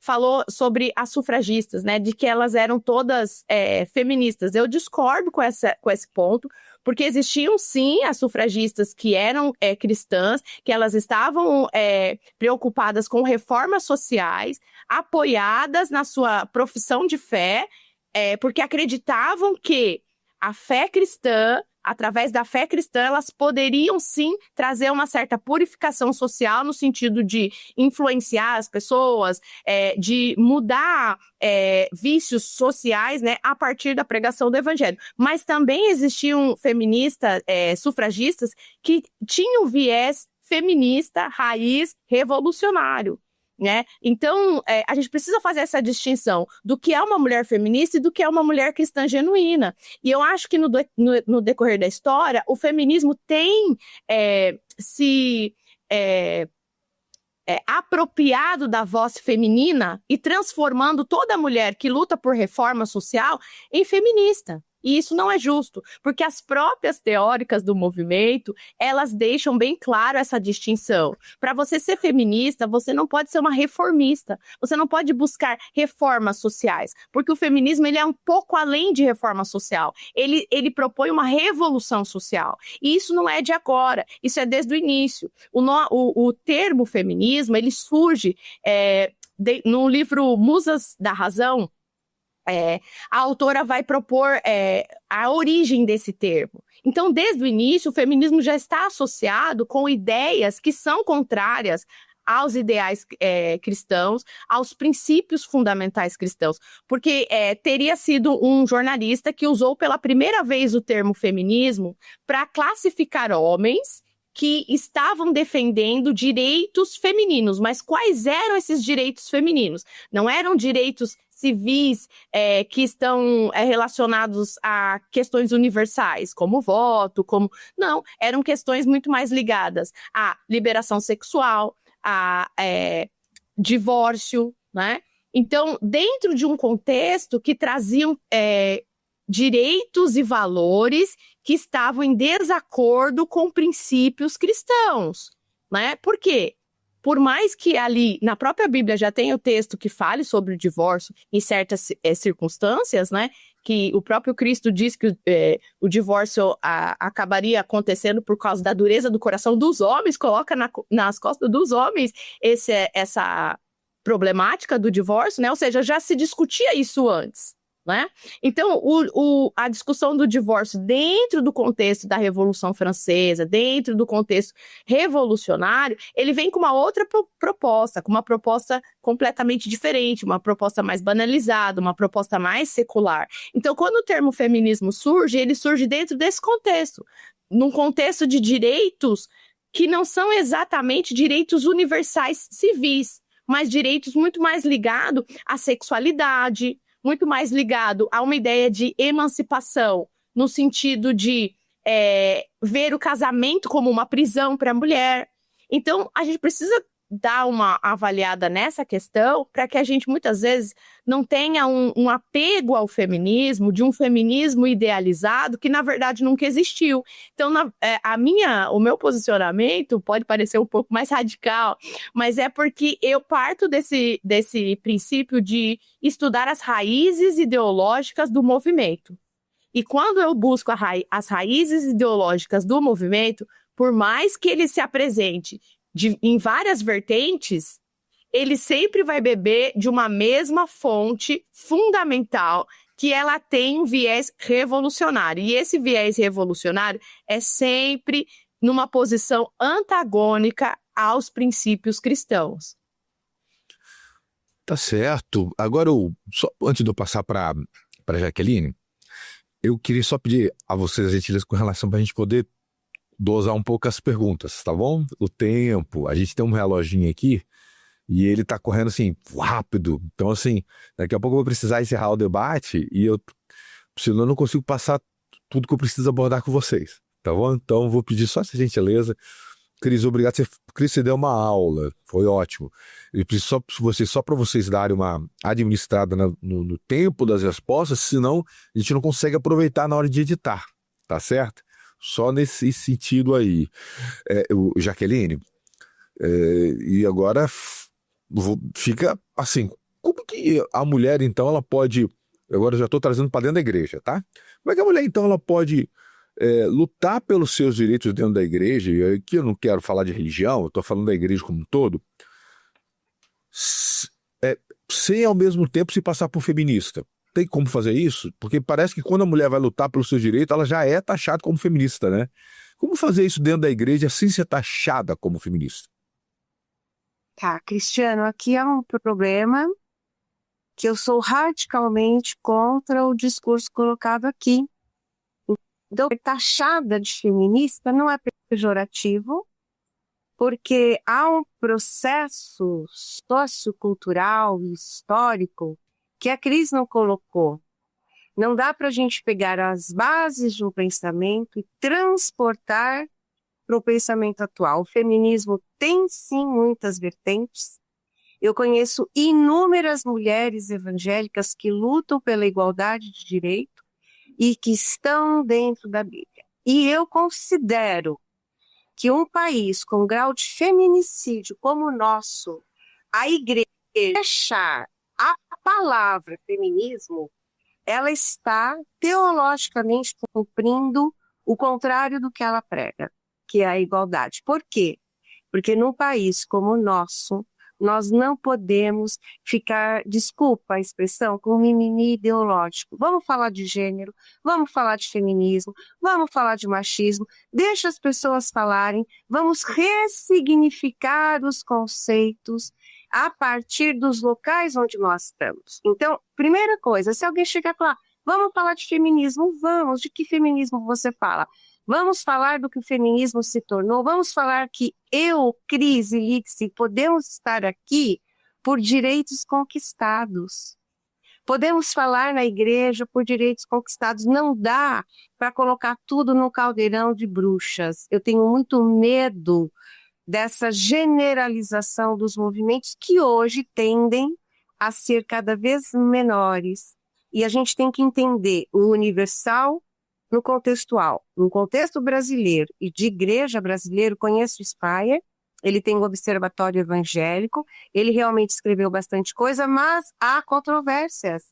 falou sobre as sufragistas, né, de que elas eram todas feministas. Eu discordo com esse ponto, porque existiam sim as sufragistas que eram cristãs, que elas estavam preocupadas com reformas sociais, apoiadas na sua profissão de fé, porque acreditavam que a fé cristã, através da fé cristã, elas poderiam sim trazer uma certa purificação social no sentido de influenciar as pessoas, de mudar vícios sociais, né, a partir da pregação do evangelho. Mas também existiam feministas, sufragistas, que tinham viés feminista, raiz, revolucionário. Né? Então, a gente precisa fazer essa distinção do que é uma mulher feminista e do que é uma mulher cristã genuína. E eu acho que no decorrer da história, o feminismo tem se apropriado da voz feminina e transformando toda mulher que luta por reforma social em feminista. E isso não é justo, porque as próprias teóricas do movimento, elas deixam bem claro essa distinção. Para você ser feminista, você não pode ser uma reformista, você não pode buscar reformas sociais, porque o feminismo ele é um pouco além de reforma social, ele propõe uma revolução social, e isso não é de agora, isso é desde o início. O termo feminismo, ele surge no livro Musas da Razão. A autora vai propor a origem desse termo. Então, desde o início, o feminismo já está associado com ideias que são contrárias aos ideais cristãos, aos princípios fundamentais cristãos, porque teria sido um jornalista que usou pela primeira vez o termo feminismo para classificar homens que estavam defendendo direitos femininos. Mas quais eram esses direitos femininos? Não eram direitos civis que estão relacionados a questões universais, como voto, Não, eram questões muito mais ligadas à liberação sexual, a divórcio, né? Então, dentro de um contexto que traziam direitos e valores que estavam em desacordo com princípios cristãos, né? Por quê? Por mais que ali, na própria Bíblia, já tenha o texto que fale sobre o divórcio em certas circunstâncias, né? Que o próprio Cristo diz que o divórcio acabaria acontecendo por causa da dureza do coração dos homens, coloca nas costas dos homens essa problemática do divórcio, né? Ou seja, já se discutia isso antes, né? Então, a discussão do divórcio dentro do contexto da Revolução Francesa, dentro do contexto revolucionário, ele vem com uma outra proposta, com uma proposta completamente diferente, uma proposta mais banalizada, uma proposta mais secular. Então, quando o termo feminismo surge, ele surge dentro desse contexto, num contexto de direitos que não são exatamente direitos universais civis, mas direitos muito mais ligados à sexualidade, muito mais ligado a uma ideia de emancipação, no sentido de ver o casamento como uma prisão para a mulher. Então, a gente precisa dar uma avaliada nessa questão para que a gente, muitas vezes, não tenha um apego ao feminismo, de um feminismo idealizado que, na verdade, nunca existiu. Então, o meu posicionamento pode parecer um pouco mais radical, mas é porque eu parto desse princípio de estudar as raízes ideológicas do movimento. E quando eu busco as raízes ideológicas do movimento, por mais que ele se apresente em várias vertentes, ele sempre vai beber de uma mesma fonte fundamental, que ela tem um viés revolucionário. E esse viés revolucionário é sempre numa posição antagônica aos princípios cristãos. Tá certo. Agora, só antes de eu passar para Jaqueline, eu queria só pedir a vocês a gentileza com relação para a gente poder dosar um pouco as perguntas, tá bom? O tempo, a gente tem um reloginho aqui e ele tá correndo assim, rápido. Então, assim, daqui a pouco eu vou precisar encerrar o debate e senão eu não consigo passar tudo que eu preciso abordar com vocês, tá bom? Então, eu vou pedir só essa gentileza. Cris, obrigado. Cris, você deu uma aula, foi ótimo. Eu preciso só para vocês darem uma administrada no tempo das respostas, senão a gente não consegue aproveitar na hora de editar, tá certo? Só nesse sentido aí. Jaqueline, e agora fica assim, como que a mulher, então, ela pode, agora eu já estou trazendo para dentro da igreja, tá? Como é que a mulher, então, ela pode lutar pelos seus direitos dentro da igreja, e aqui eu não quero falar de religião, eu estou falando da igreja como um todo, sem ao mesmo tempo se passar por feminista? Tem como fazer isso? Porque parece que quando a mulher vai lutar pelos seus direitos, ela já é taxada como feminista, né? Como fazer isso dentro da igreja sem ser taxada como feminista? Tá, Cristiano, aqui é um problema que eu sou radicalmente contra o discurso colocado aqui. Então, taxada de feminista não é pejorativo, porque há um processo sociocultural e histórico que a Cris não colocou. Não dá para a gente pegar as bases de um pensamento e transportar para o pensamento atual. O feminismo tem, sim, muitas vertentes. Eu conheço inúmeras mulheres evangélicas que lutam pela igualdade de direito, e que estão dentro da Bíblia. E eu considero que um país com grau de feminicídio como o nosso, a igreja deixar a palavra feminismo, ela está teologicamente cumprindo o contrário do que ela prega, que é a igualdade. Por quê? Porque num país como o nosso, nós não podemos ficar, desculpa a expressão, com mimimi ideológico. Vamos falar de gênero, vamos falar de feminismo, vamos falar de machismo, deixa as pessoas falarem, vamos ressignificar os conceitos a partir dos locais onde nós estamos. Então, primeira coisa, se alguém chegar e falar, vamos falar de feminismo, vamos, de que feminismo você fala? Vamos falar do que o feminismo se tornou, vamos falar que eu, Cris e Lixi, podemos estar aqui por direitos conquistados. Podemos falar na igreja por direitos conquistados. Não dá para colocar tudo no caldeirão de bruxas. Eu tenho muito medo dessa generalização dos movimentos que hoje tendem a ser cada vez menores. E a gente tem que entender o universal no contextual. No contexto brasileiro e de igreja brasileira, conheço o Speyer, ele tem um observatório evangélico, ele realmente escreveu bastante coisa, mas há controvérsias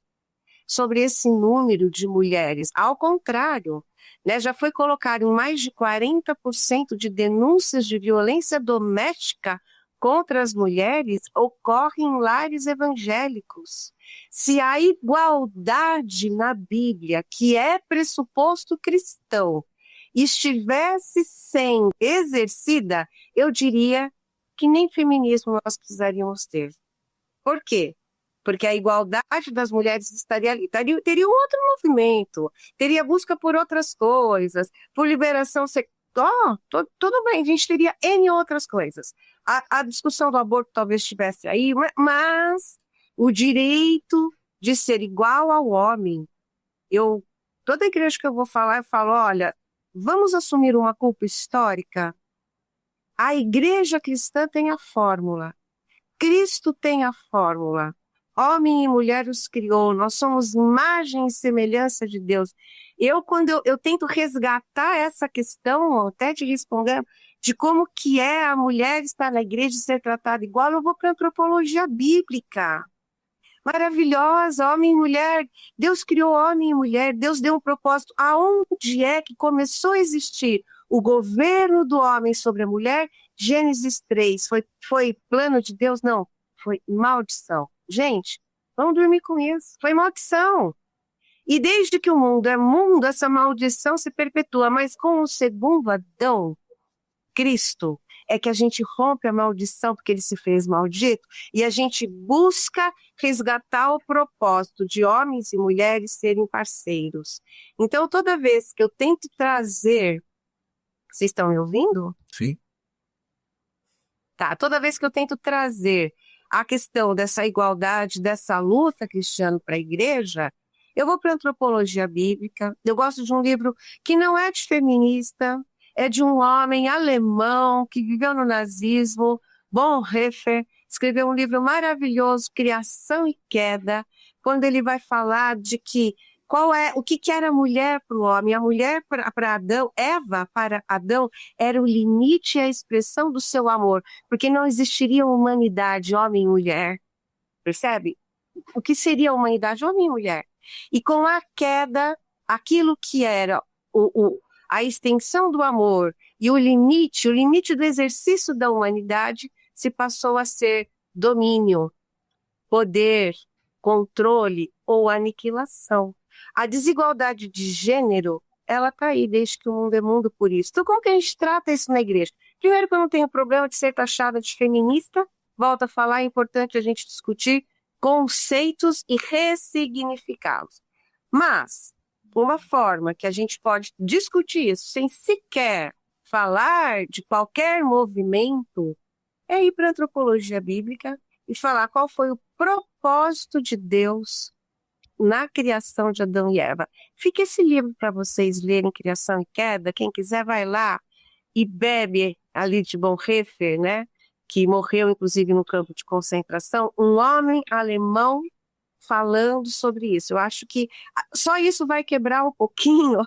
sobre esse número de mulheres. Ao contrário, né, já foi colocado em mais de 40% de denúncias de violência doméstica contra as mulheres ocorre em lares evangélicos. Se a igualdade na Bíblia, que é pressuposto cristão, estivesse sendo exercida, eu diria que nem feminismo nós precisaríamos ter. Por quê? Porque a igualdade das mulheres estaria ali. Teria um outro movimento, teria busca por outras coisas, por liberação sexual. Tudo bem, a gente teria N outras coisas. A discussão do aborto talvez estivesse aí, mas o direito de ser igual ao homem. Toda igreja que eu vou falar, eu falo, olha, vamos assumir uma culpa histórica? A igreja cristã tem a fórmula. Cristo tem a fórmula. Homem e mulher os criou, nós somos imagem e semelhança de Deus. Quando eu tento resgatar essa questão, até te responder, de como que é a mulher estar na igreja e ser tratada igual, eu vou para a antropologia bíblica. Maravilhosa, homem e mulher. Deus criou homem e mulher, Deus deu um propósito. Aonde é que começou a existir o governo do homem sobre a mulher? Gênesis 3. Foi plano de Deus? Não, foi maldição. Gente, vamos dormir com isso. Foi maldição. E desde que o mundo é mundo, essa maldição se perpetua. Mas com o segundo Adão, Cristo, é que a gente rompe a maldição porque ele se fez maldito e a gente busca resgatar o propósito de homens e mulheres serem parceiros. Então, toda vez que eu tento trazer... Vocês estão me ouvindo? Sim. Tá, toda vez que eu tento trazer a questão dessa igualdade, dessa luta cristã para a igreja, eu vou para a antropologia bíblica. Eu gosto de um livro que não é de feminista, é de um homem alemão que viveu no nazismo, Bonhoeffer, escreveu um livro maravilhoso, Criação e Queda, quando ele vai falar de que o que era a mulher para o homem. A mulher para Adão, Eva para Adão, era o limite e a expressão do seu amor, porque não existiria humanidade, homem e mulher. Percebe? O que seria a humanidade, homem e mulher? E com a queda, aquilo que era a extensão do amor e o limite do exercício da humanidade se passou a ser domínio, poder, controle ou aniquilação. A desigualdade de gênero, ela está aí desde que o mundo é mundo por isso. Então, como que a gente trata isso na igreja? Primeiro, que eu não tenho problema de ser taxada de feminista, volto a falar, é importante a gente discutir conceitos e ressignificá-los. Mas, uma forma que a gente pode discutir isso sem sequer falar de qualquer movimento é ir para a antropologia bíblica e falar qual foi o propósito de Deus na criação de Adão e Eva. Fica esse livro para vocês lerem, Criação e Queda. Quem quiser vai lá e bebe ali de Bonhoeffer, né? Que morreu inclusive no campo de concentração, um homem alemão falando sobre isso. Eu acho que só isso vai quebrar um pouquinho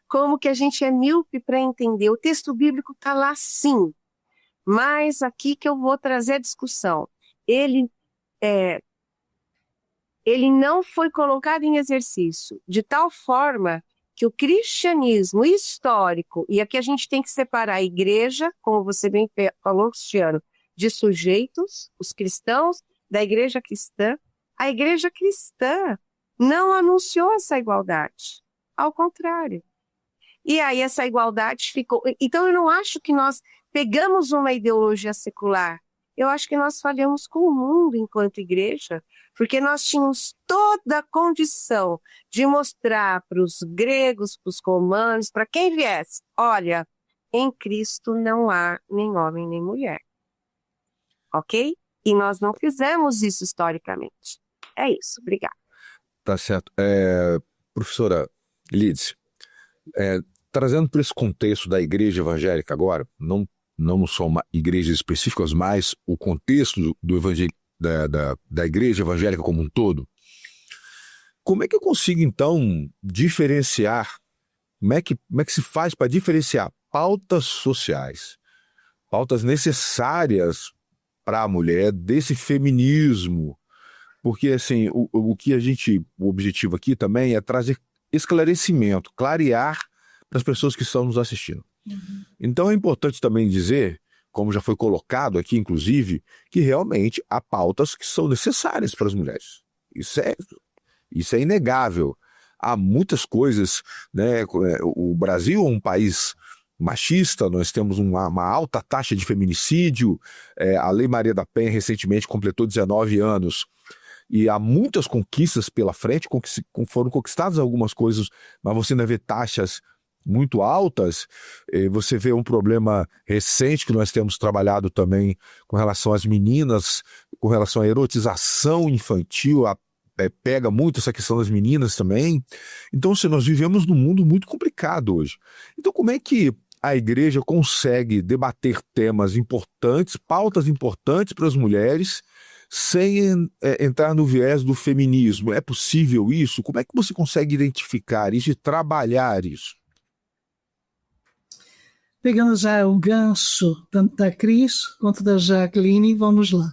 como que a gente é míope para entender. O texto bíblico está lá sim, mas aqui que eu vou trazer a discussão. Ele não foi colocado em exercício de tal forma que o cristianismo histórico, e aqui a gente tem que separar a igreja, como você bem falou, Cristiano, de sujeitos, os cristãos, da igreja cristã. A igreja cristã não anunciou essa igualdade, ao contrário. E aí essa igualdade ficou... Então eu não acho que nós pegamos uma ideologia secular, eu acho que nós falhamos com o mundo enquanto igreja, porque nós tínhamos toda a condição de mostrar para os gregos, para os romanos, para quem viesse, olha, em Cristo não há nem homem nem mulher. Ok? E nós não fizemos isso historicamente. É isso, obrigada. Tá certo. Professora Lídice, trazendo para esse contexto da igreja evangélica agora, não só igrejas específicas, mas o contexto do evangelho, da igreja evangélica como um todo, como é que eu consigo, então, diferenciar, como é que se faz para diferenciar pautas sociais, pautas necessárias para a mulher desse feminismo? Porque, assim, o objetivo aqui também é trazer esclarecimento, clarear para as pessoas que estão nos assistindo. Então é importante também dizer, como já foi colocado aqui, inclusive, que realmente há pautas que são necessárias para as mulheres. Isso é inegável. Há muitas coisas, né? O Brasil é um país machista, nós temos uma alta taxa de feminicídio, a Lei Maria da Penha recentemente completou 19 anos, e há muitas conquistas pela frente, foram conquistadas algumas coisas, mas você ainda vê taxas muito altas. Você vê um problema recente que nós temos trabalhado também com relação às meninas, com relação à erotização infantil, pega muito essa questão das meninas também. Então, nós vivemos num mundo muito complicado hoje. Então, como é que a igreja consegue debater temas importantes, pautas importantes para as mulheres, sem entrar no viés do feminismo? É possível isso? Como é que você consegue identificar isso e trabalhar isso? Pegando já o gancho tanto da Cris quanto da Jaqueline, vamos lá.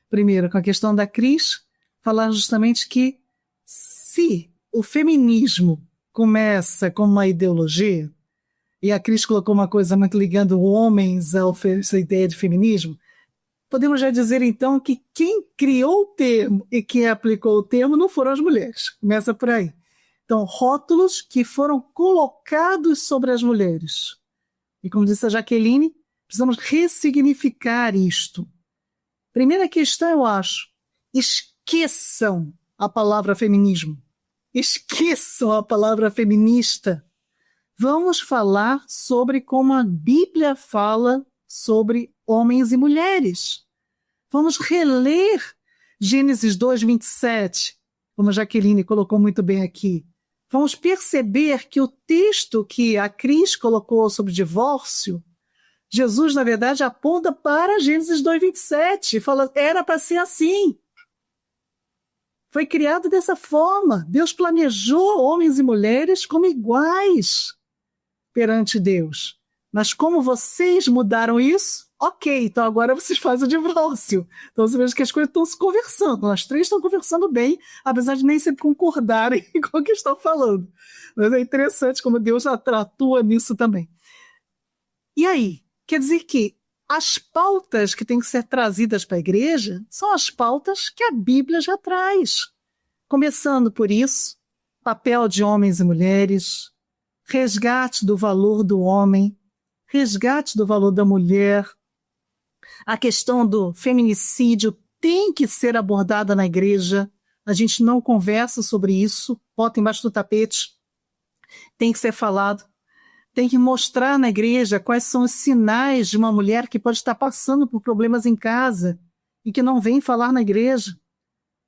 Primeiro, com a questão da Cris, falar justamente que se o feminismo começa como uma ideologia, e a Cris colocou uma coisa muito ligando homens a essa ideia de feminismo, podemos já dizer então que quem criou o termo e quem aplicou o termo não foram as mulheres. Começa por aí. Então, rótulos que foram colocados sobre as mulheres. E como disse a Jaqueline, precisamos ressignificar isto. Primeira questão, eu acho, esqueçam a palavra feminismo. Esqueçam a palavra feminista. Vamos falar sobre como a Bíblia fala sobre homens e mulheres. Vamos reler Gênesis 2:27, como a Jaqueline colocou muito bem aqui. Vamos perceber que o texto que a Cris colocou sobre divórcio, Jesus, na verdade, aponta para Gênesis 2:27 e fala, era para ser assim. Foi criado dessa forma. Deus planejou homens e mulheres como iguais perante Deus. Mas como vocês mudaram isso, ok, então agora vocês fazem o divórcio. Então você vê que as coisas estão se conversando, as três estão conversando bem, apesar de nem sempre concordarem com o que estão falando. Mas é interessante como Deus atua nisso também. E aí, quer dizer que as pautas que têm que ser trazidas para a igreja são as pautas que a Bíblia já traz. Começando por isso, papel de homens e mulheres, resgate do valor do homem, resgate do valor da mulher. A questão do feminicídio tem que ser abordada na igreja. A gente não conversa sobre isso, bota embaixo do tapete. Tem que ser falado. Tem que mostrar na igreja quais são os sinais de uma mulher que pode estar passando por problemas em casa e que não vem falar na igreja,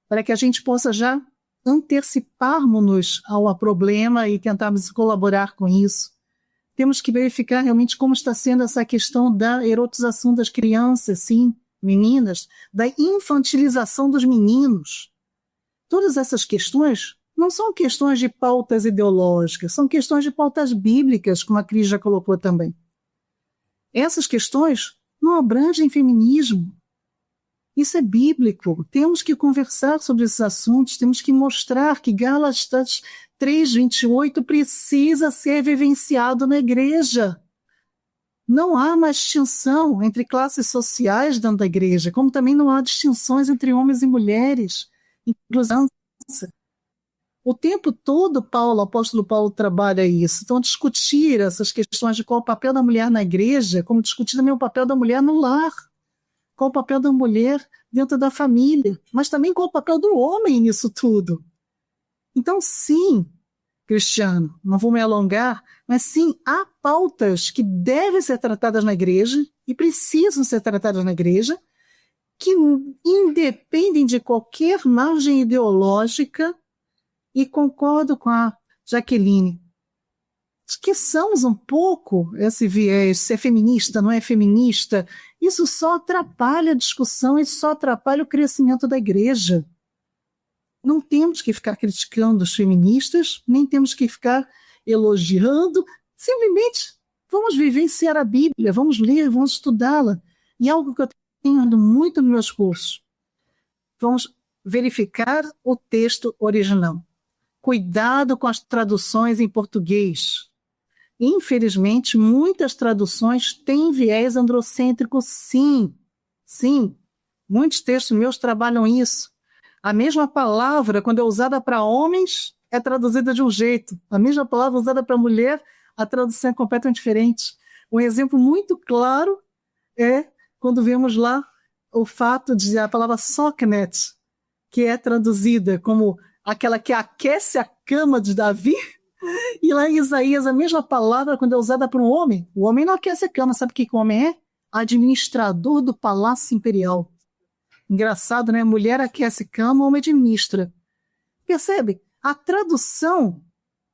para que a gente possa já anteciparmos-nos ao problema e tentarmos colaborar com isso. Temos que verificar realmente como está sendo essa questão da erotização das crianças, sim, meninas, da infantilização dos meninos. todas essas questões não são questões de pautas ideológicas, são questões de pautas bíblicas, como a Cris já colocou também. Essas questões não abrangem feminismo. Isso é bíblico. Temos que conversar sobre esses assuntos, temos que mostrar que Gálatas 3:28 precisa ser vivenciado na igreja. Não há mais distinção entre classes sociais dentro da igreja, como também não há distinções entre homens e mulheres, inclusão. O tempo todo, o apóstolo Paulo trabalha isso. Então, discutir essas questões de qual é o papel da mulher na igreja, como discutir também o papel da mulher no lar, qual o papel da mulher dentro da família, mas também qual o papel do homem nisso tudo. Então, sim, Cristiano, não vou me alongar, mas sim, há pautas que devem ser tratadas na igreja e precisam ser tratadas na igreja, que independem de qualquer margem ideológica, e concordo com a Jaqueline. Esqueçamos um pouco esse viés, se é feminista, não é feminista. Isso só atrapalha a discussão, isso só atrapalha o crescimento da igreja. Não temos que ficar criticando os feministas, nem temos que ficar elogiando. Simplesmente vamos vivenciar a Bíblia, vamos ler, vamos estudá-la. E algo que eu tenho muito nos meus cursos. Vamos verificar o texto original. Cuidado com as traduções em português. Infelizmente, muitas traduções têm viés androcêntrico, sim. Sim, muitos textos meus trabalham isso. A mesma palavra, quando é usada para homens, é traduzida de um jeito. A mesma palavra usada para mulher, a tradução é completamente diferente. Um exemplo muito claro é quando vemos lá o fato de a palavra soknet, que é traduzida como aquela que aquece a cama de Davi, e lá em Isaías a mesma palavra, quando é usada para um homem, o homem não aquece a cama, sabe o que o homem é? Administrador do palácio imperial. Engraçado, né? Mulher aquece cama, homem administra. Percebe? A tradução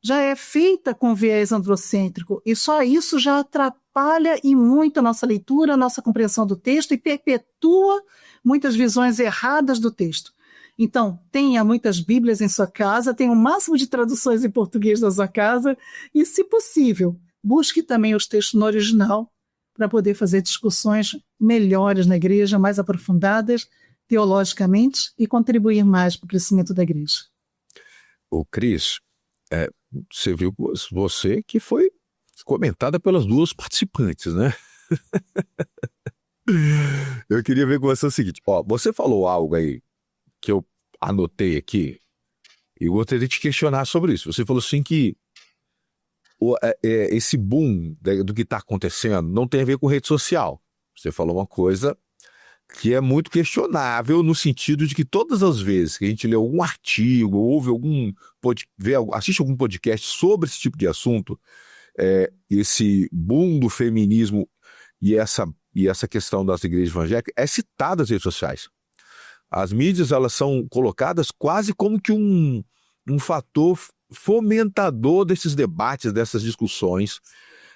já é feita com viés androcêntrico, e só isso já atrapalha e muito a nossa leitura, a nossa compreensão do texto, e perpetua muitas visões erradas do texto. Então, tenha muitas Bíblias em sua casa, tenha o máximo de traduções em português na sua casa e, se possível, busque também os textos no original para poder fazer discussões melhores na igreja, mais aprofundadas teologicamente e contribuir mais para o crescimento da igreja. Ô, Cris, você viu você que foi comentada pelas duas participantes, né? Eu queria ver com você o seguinte, você falou algo aí que eu anotei aqui, e eu gostaria de te questionar sobre isso. Você falou assim que esse boom do que está acontecendo não tem a ver com rede social. Você falou uma coisa que é muito questionável, no sentido de que todas as vezes que a gente lê algum artigo, ouve assiste algum podcast sobre esse tipo de assunto, esse boom do feminismo e essa questão das igrejas evangélicas é citada nas redes sociais. As mídias, elas são colocadas quase como que um fator fomentador desses debates, dessas discussões.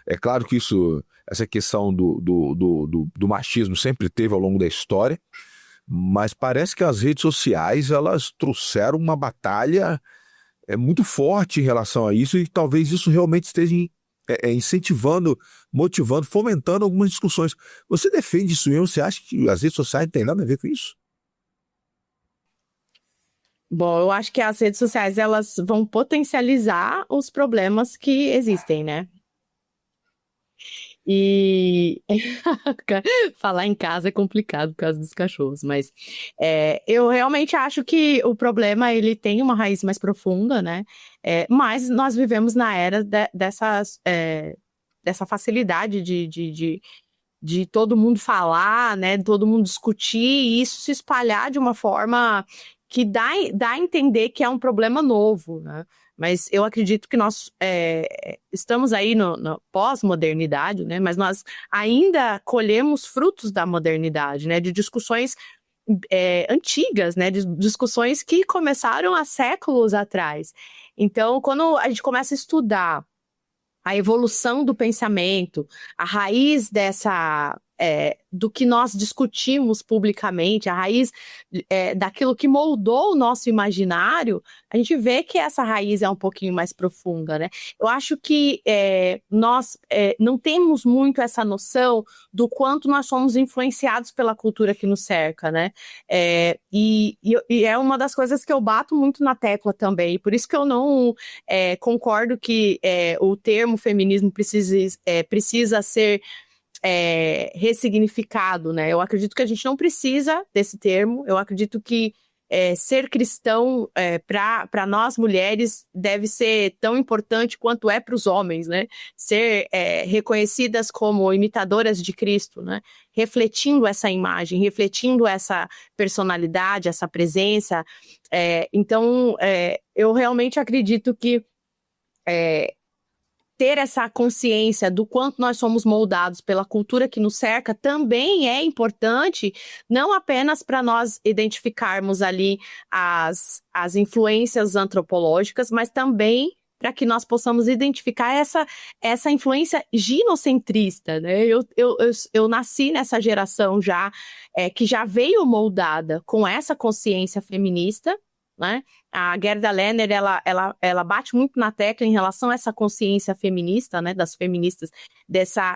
É claro que essa questão do machismo sempre teve ao longo da história, mas parece que as redes sociais, elas trouxeram uma batalha muito forte em relação a isso, e talvez isso realmente esteja incentivando, motivando, fomentando algumas discussões. Você defende isso mesmo? Você acha que as redes sociais não têm nada a ver com isso? Bom, eu acho que as redes sociais, elas vão potencializar os problemas que existem, né? E falar em casa é complicado por causa dos cachorros, mas eu realmente acho que o problema, ele tem uma raiz mais profunda, né? Mas nós vivemos na era dessa facilidade de todo mundo falar, né? Todo mundo discutir e isso se espalhar de uma forma que dá a entender que é um problema novo, né? Mas eu acredito que nós estamos aí na pós-modernidade, né? Mas nós ainda colhemos frutos da modernidade, né? De discussões antigas, né? De discussões que começaram há séculos atrás. Então, quando a gente começa a estudar a evolução do pensamento, a raiz dessa do que nós discutimos publicamente, a raiz daquilo que moldou o nosso imaginário, a gente vê que essa raiz é um pouquinho mais profunda, né? Eu acho que nós não temos muito essa noção do quanto nós somos influenciados pela cultura que nos cerca, né? E é uma das coisas que eu bato muito na tecla também, por isso que eu não concordo que o termo feminismo precisa ser ressignificado, né? Eu acredito que a gente não precisa desse termo, eu acredito que ser cristão para nós mulheres deve ser tão importante quanto é para os homens, né? Ser reconhecidas como imitadoras de Cristo, né? Refletindo essa imagem, refletindo essa personalidade, essa presença. Então, eu realmente acredito que ter essa consciência do quanto nós somos moldados pela cultura que nos cerca também é importante, não apenas para nós identificarmos ali as influências antropológicas, mas também para que nós possamos identificar essa influência ginocentrista, né? Eu nasci nessa geração já que já veio moldada com essa consciência feminista, né? A Gerda Lerner, ela bate muito na tecla em relação a essa consciência feminista, né, das feministas,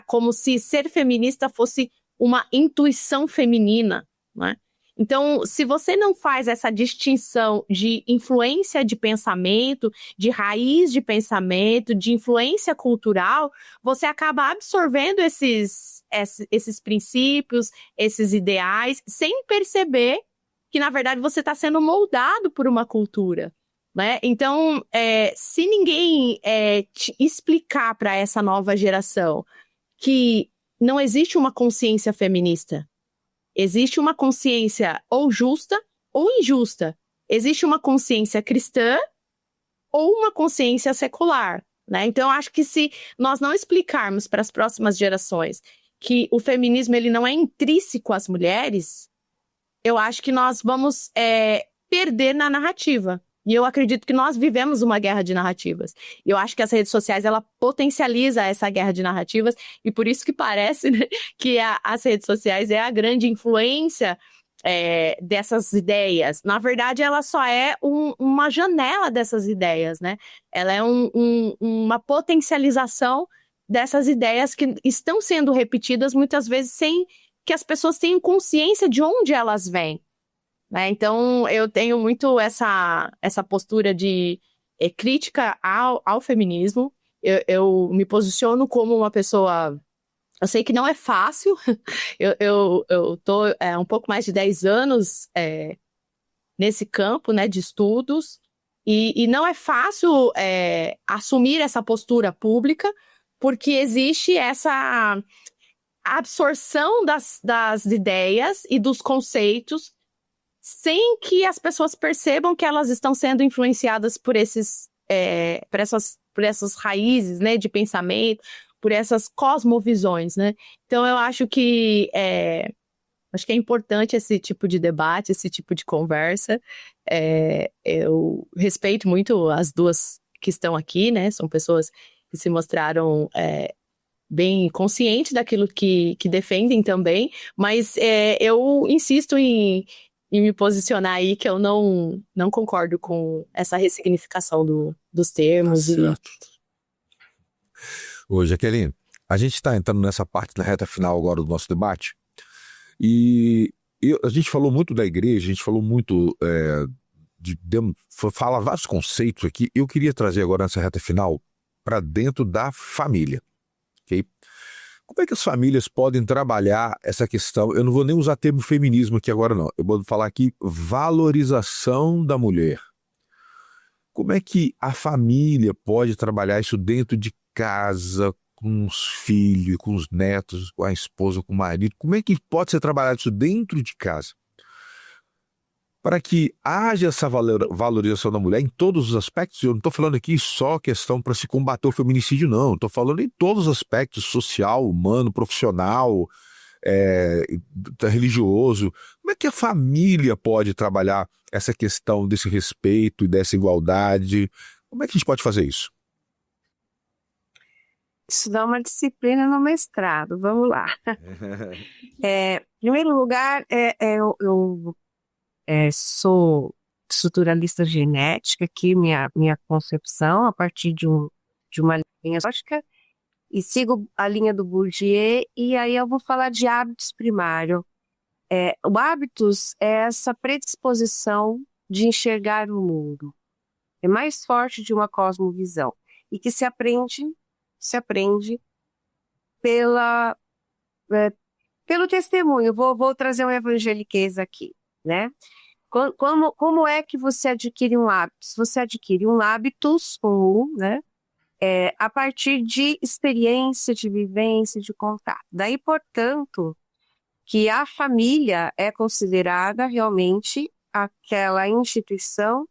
como se ser feminista fosse uma intuição feminina, né? Então, se você não faz essa distinção de influência de pensamento, de raiz de pensamento, de influência cultural, você acaba absorvendo esses princípios, esses ideais, sem perceber que, na verdade, você está sendo moldado por uma cultura, né? Então, se ninguém te explicar para essa nova geração que não existe uma consciência feminista, existe uma consciência ou justa ou injusta, existe uma consciência cristã ou uma consciência secular, né? Então, eu acho que se nós não explicarmos para as próximas gerações que o feminismo ele não é intrínseco às mulheres, eu acho que nós vamos perder na narrativa. E eu acredito que nós vivemos uma guerra de narrativas. E eu acho que as redes sociais, ela potencializa essa guerra de narrativas, e por isso que parece, né, que as redes sociais é a grande influência dessas ideias. Na verdade, ela só é uma janela dessas ideias, né? Ela é uma potencialização dessas ideias que estão sendo repetidas muitas vezes sem que as pessoas tenham consciência de onde elas vêm, né? Então, eu tenho muito essa postura de crítica ao feminismo. Eu me posiciono como uma pessoa... Eu sei que não é fácil. Eu tô um pouco mais de 10 anos nesse campo, né, de estudos, e não é fácil assumir essa postura pública, porque existe essa absorção das ideias e dos conceitos sem que as pessoas percebam que elas estão sendo influenciadas por essas raízes, né, de pensamento, por essas cosmovisões, né? Então eu acho que é importante esse tipo de debate, esse tipo de conversa. Eu respeito muito as duas que estão aqui, né? São pessoas que se mostraram bem conscientes daquilo que defendem também, mas eu insisto em me posicionar aí que eu não concordo com essa ressignificação dos termos. Certo. Ô, Jaqueline, a gente está entrando nessa parte da reta final agora do nosso debate, e a gente falou muito da igreja, a gente falou muito fala vários conceitos aqui. Eu queria trazer agora nessa reta final para dentro da família, ok? Como é que as famílias podem trabalhar essa questão? Eu não vou nem usar termo feminismo aqui agora, não. Eu vou falar aqui valorização da mulher. Como é que a família pode trabalhar isso dentro de casa, com os filhos, com os netos, com a esposa, com o marido? Como é que pode ser trabalhado isso dentro de casa? Para que haja essa valorização da mulher em todos os aspectos. Eu não estou falando aqui só questão para se combater o feminicídio, não. Estou falando em todos os aspectos: social, humano, profissional, religioso. Como é que a família pode trabalhar essa questão desse respeito e dessa igualdade? Como é que a gente pode fazer isso? Isso dá uma disciplina no mestrado, vamos lá. Em primeiro lugar, eu sou estruturalista genética, aqui minha concepção, a partir de uma linha lógica, e sigo a linha do Bourdieu, e aí eu vou falar de hábitos primários. O hábitos é essa predisposição de enxergar o mundo. É mais forte de uma cosmovisão, e que se aprende pelo testemunho. Vou trazer um evangeliquez aqui, né? Como é que você adquire um hábito? Você adquire um hábitos, né? A partir de experiência, de vivência, de contato. Daí, portanto, que a família é considerada realmente aquela instituição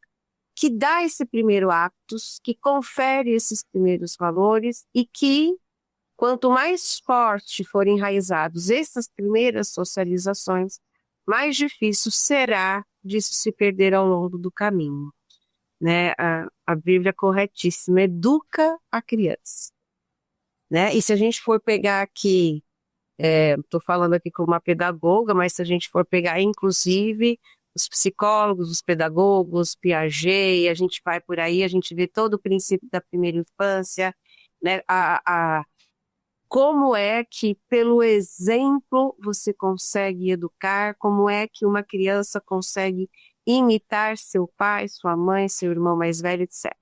que dá esse primeiro hábitos, que confere esses primeiros valores e que, quanto mais forte forem enraizados essas primeiras socializações, mais difícil será disso se perder ao longo do caminho. Né? A Bíblia é corretíssima, educa a criança. Né? E se a gente for pegar aqui, estou falando aqui como uma pedagoga, mas se a gente for pegar, inclusive, os psicólogos, os pedagogos, Piaget, a gente vai por aí, a gente vê todo o princípio da primeira infância, né? Como é que, pelo exemplo, você consegue educar, como é que uma criança consegue imitar seu pai, sua mãe, seu irmão mais velho, etc.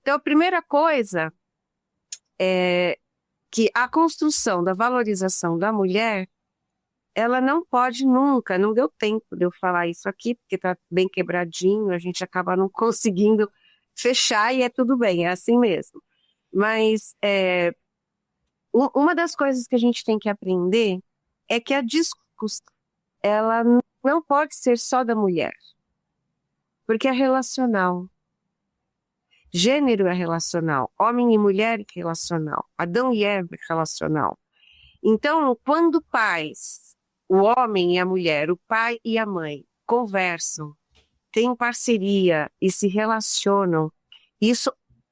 Então, a primeira coisa é que a construção da valorização da mulher, ela não pode nunca, não deu tempo de eu falar isso aqui, porque está bem quebradinho, a gente acaba não conseguindo fechar e é tudo bem, é assim mesmo. Mas uma das coisas que a gente tem que aprender é que a discussão, ela não pode ser só da mulher, porque é relacional. Gênero é relacional, homem e mulher é relacional, Adão e Eva é relacional. Então, quando pais, o homem e a mulher, o pai e a mãe, conversam, têm parceria e se relacionam, isso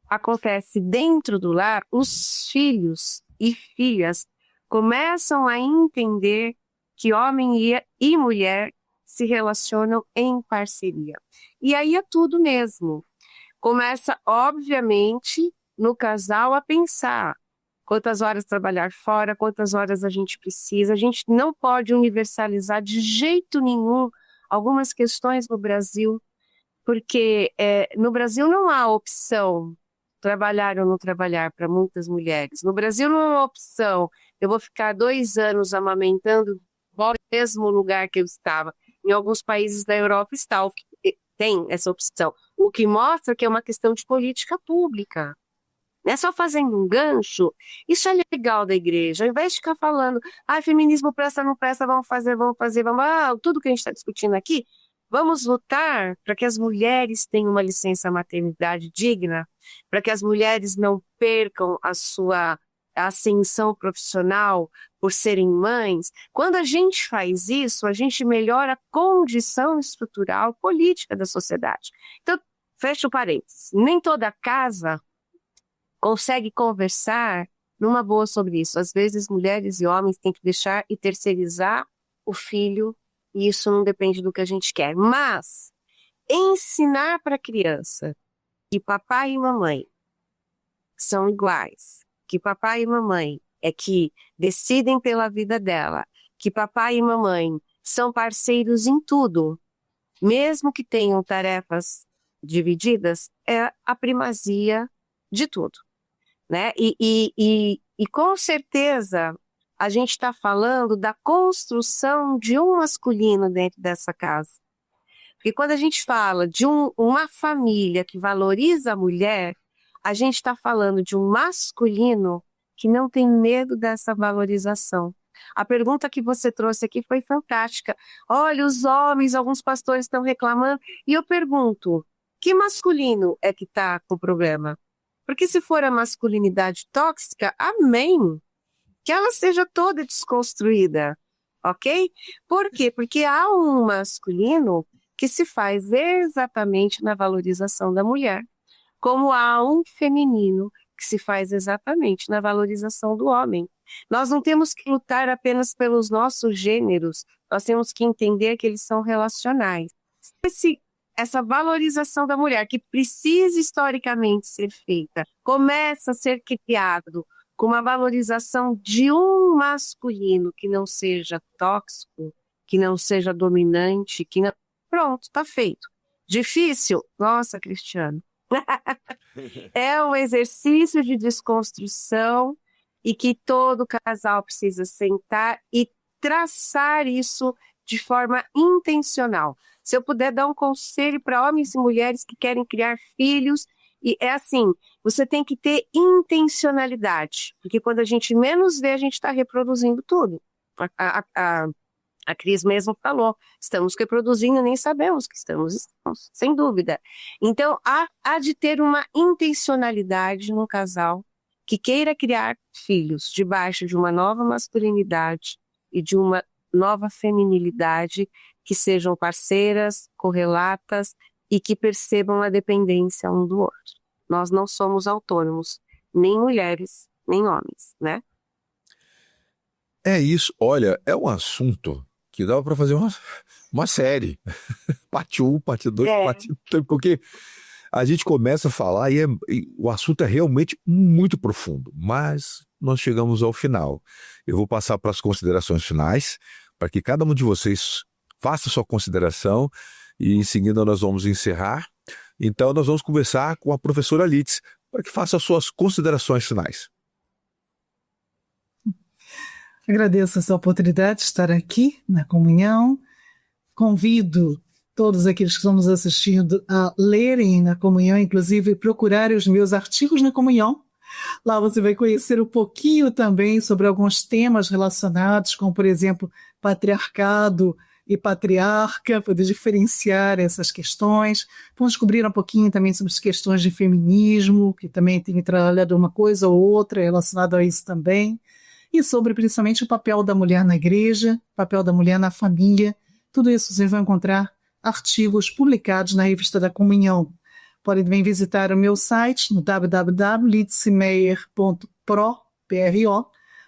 acontece dentro do lar, os filhos e filhas começam a entender que homem e mulher se relacionam em parceria. E aí é tudo mesmo. Começa, obviamente, no casal a pensar quantas horas trabalhar fora, quantas horas a gente precisa. A gente não pode universalizar de jeito nenhum algumas questões no Brasil, porque no Brasil não há opção trabalhar ou não trabalhar para muitas mulheres. No Brasil não há opção, eu vou ficar 2 anos amamentando no mesmo lugar que eu estava. Em alguns países da Europa tem essa opção. O que mostra que é uma questão de política pública. Não é só fazendo um gancho. Isso é legal da igreja. Ao invés de ficar falando, feminismo presta, não presta, vamos fazer, tudo que a gente está discutindo aqui, vamos lutar para que as mulheres tenham uma licença maternidade digna, para que as mulheres não percam a sua ascensão profissional por serem mães. Quando a gente faz isso, a gente melhora a condição estrutural política da sociedade. Então, fecha o parênteses. Nem toda casa consegue conversar numa boa sobre isso. Às vezes, mulheres e homens têm que deixar e terceirizar o filho, e isso não depende do que a gente quer. Mas ensinar para a criança que papai e mamãe são iguais, que papai e mamãe é que decidem pela vida dela, que papai e mamãe são parceiros em tudo, mesmo que tenham tarefas divididas, é a primazia de tudo, né? E com certeza a gente está falando da construção de um masculino dentro dessa casa. Porque quando a gente fala de uma família que valoriza a mulher, a gente está falando de um masculino que não tem medo dessa valorização. A pergunta que você trouxe aqui foi fantástica. Olha, os homens, alguns pastores estão reclamando, e eu pergunto, que masculino é que está com problema? Porque se for a masculinidade tóxica, amém, que ela seja toda desconstruída, ok? Por quê? Porque há um masculino que se faz exatamente na valorização da mulher, como há um feminino que se faz exatamente na valorização do homem. Nós não temos que lutar apenas pelos nossos gêneros, nós temos que entender que eles são relacionais. Essa valorização da mulher, que precisa historicamente ser feita, começa a ser criado com uma valorização de um masculino que não seja tóxico, que não seja dominante, que não... Pronto, está feito. Difícil? Nossa, Cristiano. É um exercício de desconstrução e que todo casal precisa sentar e traçar isso de forma intencional. Se eu puder dar um conselho para homens e mulheres que querem criar filhos, e é assim, você tem que ter intencionalidade, porque quando a gente menos vê, a gente está reproduzindo tudo. A Cris mesmo falou, estamos reproduzindo, nem sabemos que estamos, sem dúvida. Então, há de ter uma intencionalidade no casal que queira criar filhos debaixo de uma nova masculinidade e de uma nova feminilidade, que sejam parceiras, correlatas e que percebam a dependência um do outro. Nós não somos autônomos, nem mulheres, nem homens, né? É isso. Olha, é um assunto que dava para fazer uma série. Parte 1, parte 2, parte 3, porque a gente começa a falar e o assunto é realmente muito profundo, mas nós chegamos ao final. Eu vou passar para as considerações finais, para que cada um de vocês faça sua consideração e em seguida nós vamos encerrar. Então nós vamos conversar com a professora Litz para que faça as suas considerações finais. Agradeço essa oportunidade de estar aqui na comunhão. Convido todos aqueles que estão nos assistindo a lerem na comunhão, inclusive procurarem os meus artigos na comunhão. Lá você vai conhecer um pouquinho também sobre alguns temas relacionados, como, por exemplo, patriarcado e patriarca, poder diferenciar essas questões. Vamos descobrir um pouquinho também sobre as questões de feminismo, que também tem trabalhado uma coisa ou outra relacionada a isso também, e sobre principalmente o papel da mulher na igreja, o papel da mulher na família. Tudo isso vocês vão encontrar artigos publicados na Revista da Comunhão. Podem também visitar o meu site no www.litzmeyer.pro,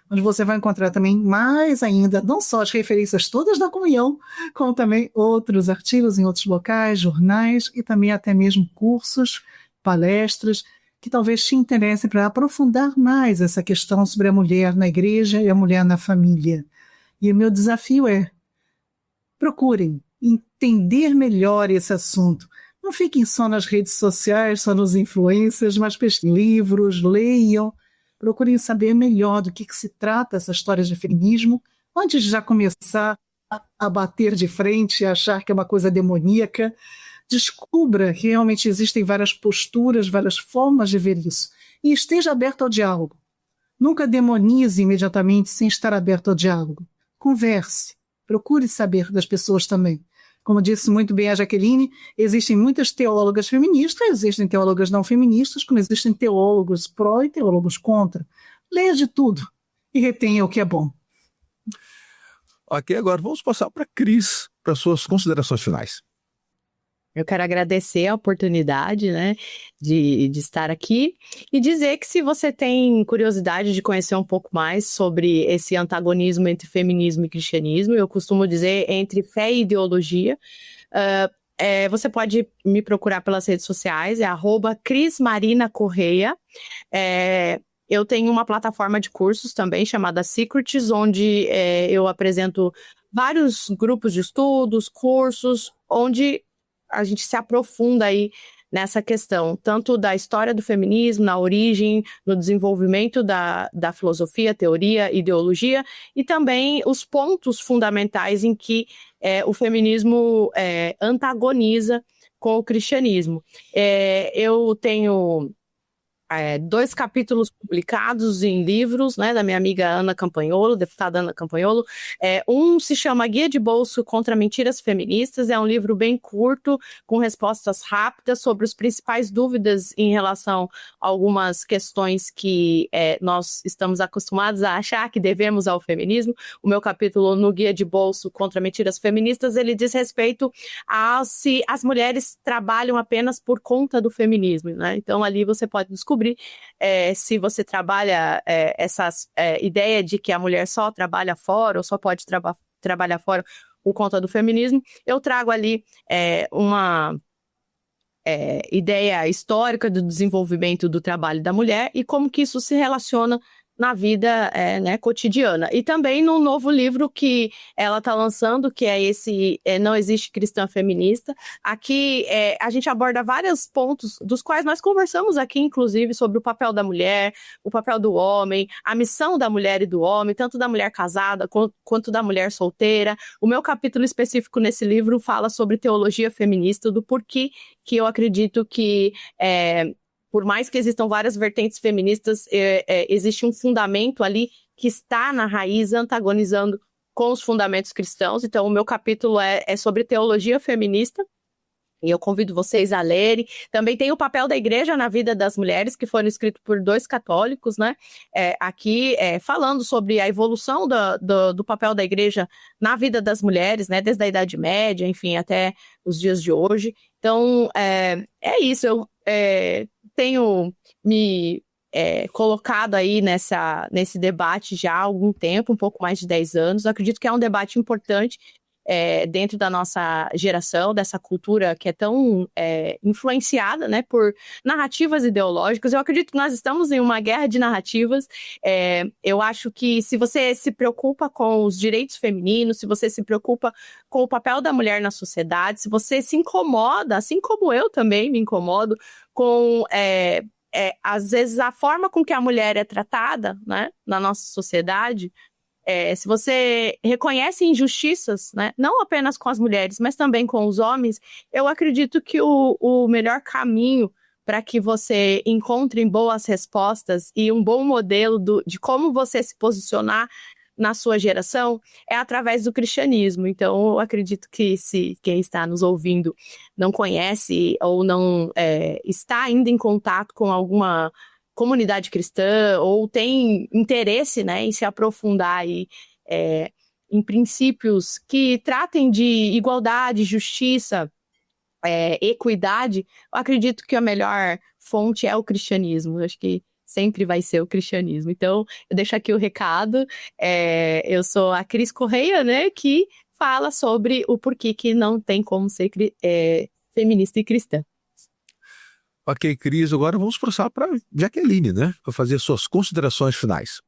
onde você vai encontrar também mais ainda, não só as referências todas da comunhão, como também outros artigos em outros locais, jornais e também até mesmo cursos, palestras, que talvez te interessem para aprofundar mais essa questão sobre a mulher na igreja e a mulher na família. E o meu desafio é: procurem entender melhor esse assunto. Não fiquem só nas redes sociais, só nos influencers, mas pesquisem livros, leiam, procurem saber melhor do que se trata essa história de feminismo, antes de já começar a bater de frente e achar que é uma coisa demoníaca. Descubra que realmente existem várias posturas, várias formas de ver isso. E esteja aberto ao diálogo. Nunca demonize imediatamente sem estar aberto ao diálogo. Converse. Procure saber das pessoas também. Como disse muito bem a Jaqueline, existem muitas teólogas feministas, existem teólogas não feministas, como existem teólogos pró e teólogos contra. Leia de tudo e retenha o que é bom. Ok, agora vamos passar para a Cris, para suas considerações finais. Eu quero agradecer a oportunidade, né, de estar aqui e dizer que se você tem curiosidade de conhecer um pouco mais sobre esse antagonismo entre feminismo e cristianismo, eu costumo dizer entre fé e ideologia, você pode me procurar pelas redes sociais, é @CrisMarinaCorreia. Eu tenho uma plataforma de cursos também chamada Secrets, onde eu apresento vários grupos de estudos, cursos, onde a gente se aprofunda aí nessa questão, tanto da história do feminismo, na origem, no desenvolvimento da filosofia, teoria, ideologia, e também os pontos fundamentais em que o feminismo antagoniza com o cristianismo. Eu tenho 2 capítulos publicados em livros, né, da minha amiga Ana Campanholo, deputada Ana Campanholo. Um se chama Guia de Bolso contra Mentiras Feministas, é um livro bem curto, com respostas rápidas sobre as principais dúvidas em relação a algumas questões que nós estamos acostumados a achar que devemos ao feminismo. O meu capítulo no Guia de Bolso contra Mentiras Feministas, ele diz respeito a se as mulheres trabalham apenas por conta do feminismo, né? Então ali você pode descobrir descobrir se você trabalha essa ideia de que a mulher só trabalha fora ou só pode trabalhar fora por conta do feminismo. Eu trago ali uma ideia histórica do desenvolvimento do trabalho da mulher e como que isso se relaciona na vida cotidiana. E também no novo livro que ela está lançando, que é esse Não Existe Cristã Feminista. Aqui a gente aborda vários pontos, dos quais nós conversamos aqui, inclusive, sobre o papel da mulher, o papel do homem, a missão da mulher e do homem, tanto da mulher casada quanto da mulher solteira. O meu capítulo específico nesse livro fala sobre teologia feminista, do porquê que eu acredito que por mais que existam várias vertentes feministas, existe um fundamento ali que está na raiz antagonizando com os fundamentos cristãos. Então, o meu capítulo é sobre teologia feminista, e eu convido vocês a lerem. Também tem o papel da igreja na vida das mulheres, que foram escritos por 2 católicos, né? Aqui falando sobre a evolução do papel da igreja na vida das mulheres, né? Desde a Idade Média, enfim, até os dias de hoje. Então, é isso. Eu tenho me colocado aí nesse debate já há algum tempo, um pouco mais de 10 anos. Eu acredito que é um debate importante dentro da nossa geração, dessa cultura que é tão influenciada, né, por narrativas ideológicas. Eu acredito que nós estamos em uma guerra de narrativas. Eu acho que se você se preocupa com os direitos femininos, se você se preocupa com o papel da mulher na sociedade, se você se incomoda, assim como eu também me incomodo, com às vezes a forma com que a mulher é tratada, né, na nossa sociedade, se você reconhece injustiças, né, não apenas com as mulheres, mas também com os homens, eu acredito que o melhor caminho para que você encontre boas respostas e um bom modelo de como você se posicionar na sua geração é através do cristianismo. Então, eu acredito que se quem está nos ouvindo não conhece ou não está ainda em contato com alguma comunidade cristã ou tem interesse, né, em se aprofundar aí, em princípios que tratem de igualdade, justiça, equidade, eu acredito que a melhor fonte é o cristianismo. Eu acho que sempre vai ser o cristianismo. Então, eu deixo aqui o recado. Eu sou a Cris Correia, né, que fala sobre o porquê que não tem como ser feminista e cristã. Ok, Cris, agora vamos passar para Jaqueline, né, para fazer suas considerações finais.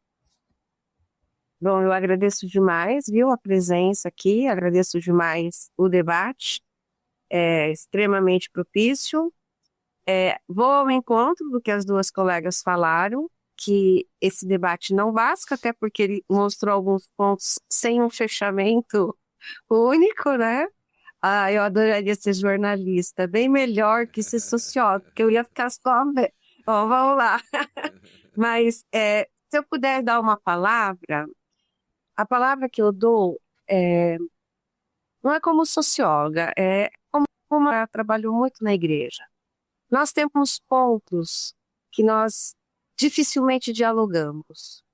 Bom, eu agradeço demais, viu, a presença aqui, agradeço demais o debate, extremamente propício. Vou ao encontro do que as 2 colegas falaram, que esse debate não basta, até porque ele mostrou alguns pontos sem um fechamento único, né? Eu adoraria ser jornalista, bem melhor que ser sociólogo, porque eu ia ficar só... Bom, vamos lá. Mas se eu puder dar uma palavra, a palavra que eu dou não é como socióloga, é como eu trabalho muito na igreja. Nós temos pontos que nós dificilmente dialogamos.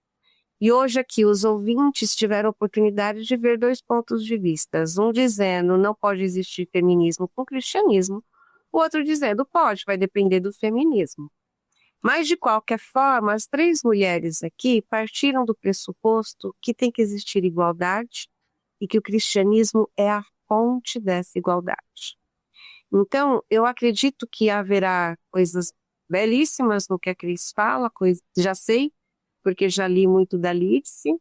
E hoje aqui os ouvintes tiveram a oportunidade de ver 2 pontos de vista. Um dizendo não pode existir feminismo com cristianismo, o outro dizendo pode, vai depender do feminismo. Mas, de qualquer forma, as 3 mulheres aqui partiram do pressuposto que tem que existir igualdade e que o cristianismo é a fonte dessa igualdade. Então, eu acredito que haverá coisas belíssimas no que a Cris fala, já sei, porque já li muito da Lídice.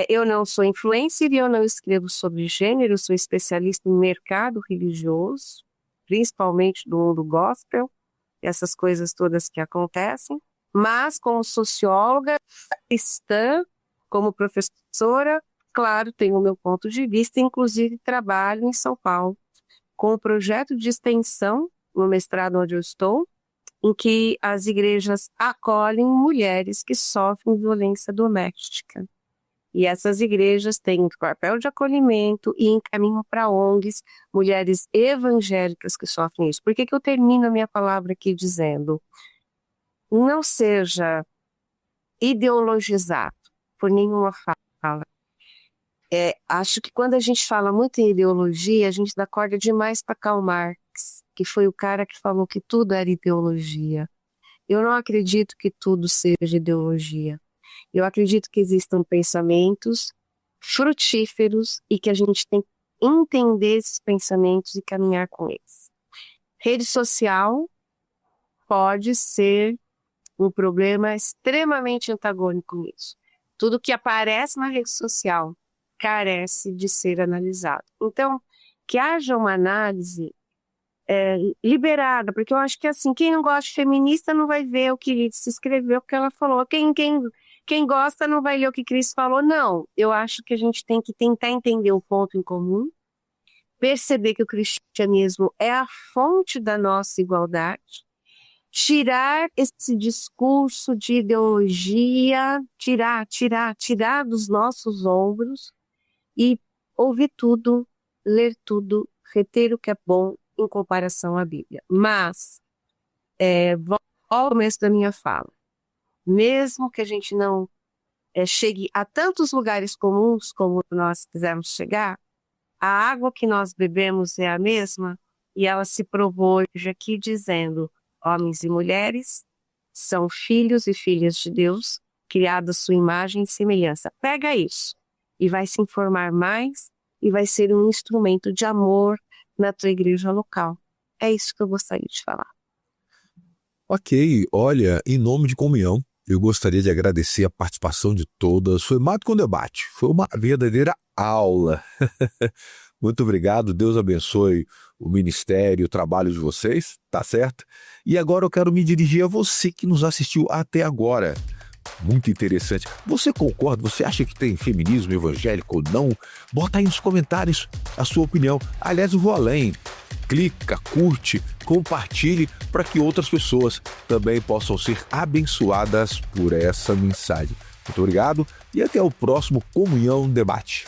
Eu não sou influencer e eu não escrevo sobre gênero, sou especialista em mercado religioso, principalmente do mundo gospel, essas coisas todas que acontecem. Mas, como socióloga cristã, como professora, claro, tenho o meu ponto de vista, inclusive trabalho em São Paulo com um projeto de extensão no mestrado onde eu estou, em que as igrejas acolhem mulheres que sofrem violência doméstica. E essas igrejas têm papel de acolhimento e encaminham para ONGs mulheres evangélicas que sofrem isso. Por que eu termino a minha palavra aqui dizendo: não seja ideologizado por nenhuma fala. Acho que quando a gente fala muito em ideologia, a gente dá corda demais para Karl Marx, que foi o cara que falou que tudo era ideologia. Eu não acredito que tudo seja ideologia. Eu acredito que existam pensamentos frutíferos e que a gente tem que entender esses pensamentos e caminhar com eles. Rede social pode ser um problema extremamente antagônico nisso. Tudo que aparece na rede social carece de ser analisado. Então, que haja uma análise liberada, porque eu acho que assim, quem não gosta de feminista não vai ver o que se escreveu, o que ela falou. Quem gosta não vai ler o que Cris falou. Não, eu acho que a gente tem que tentar entender o ponto em comum, perceber que o cristianismo é a fonte da nossa igualdade, tirar esse discurso de ideologia, tirar dos nossos ombros e ouvir tudo, ler tudo, reter o que é bom em comparação à Bíblia. Mas, volto ao começo da minha fala, mesmo que a gente não chegue a tantos lugares comuns como nós quisermos chegar, a água que nós bebemos é a mesma e ela se provou hoje aqui dizendo: homens e mulheres são filhos e filhas de Deus, criados à sua imagem e semelhança. Pega isso e vai se informar mais e vai ser um instrumento de amor na tua igreja local. É isso que eu gostaria de falar. Ok, olha, em nome de Comunhão, eu gostaria de agradecer a participação de todas. Foi mais do que um debate, foi uma verdadeira aula. Muito obrigado, Deus abençoe o ministério, o trabalho de vocês, tá certo? E agora eu quero me dirigir a você que nos assistiu até agora. Muito interessante. Você concorda? Você acha que tem feminismo evangélico ou não? Bota aí nos comentários a sua opinião. Aliás, eu vou além. Clica, curte, compartilhe para que outras pessoas também possam ser abençoadas por essa mensagem. Muito obrigado e até o próximo Comunhão Debate.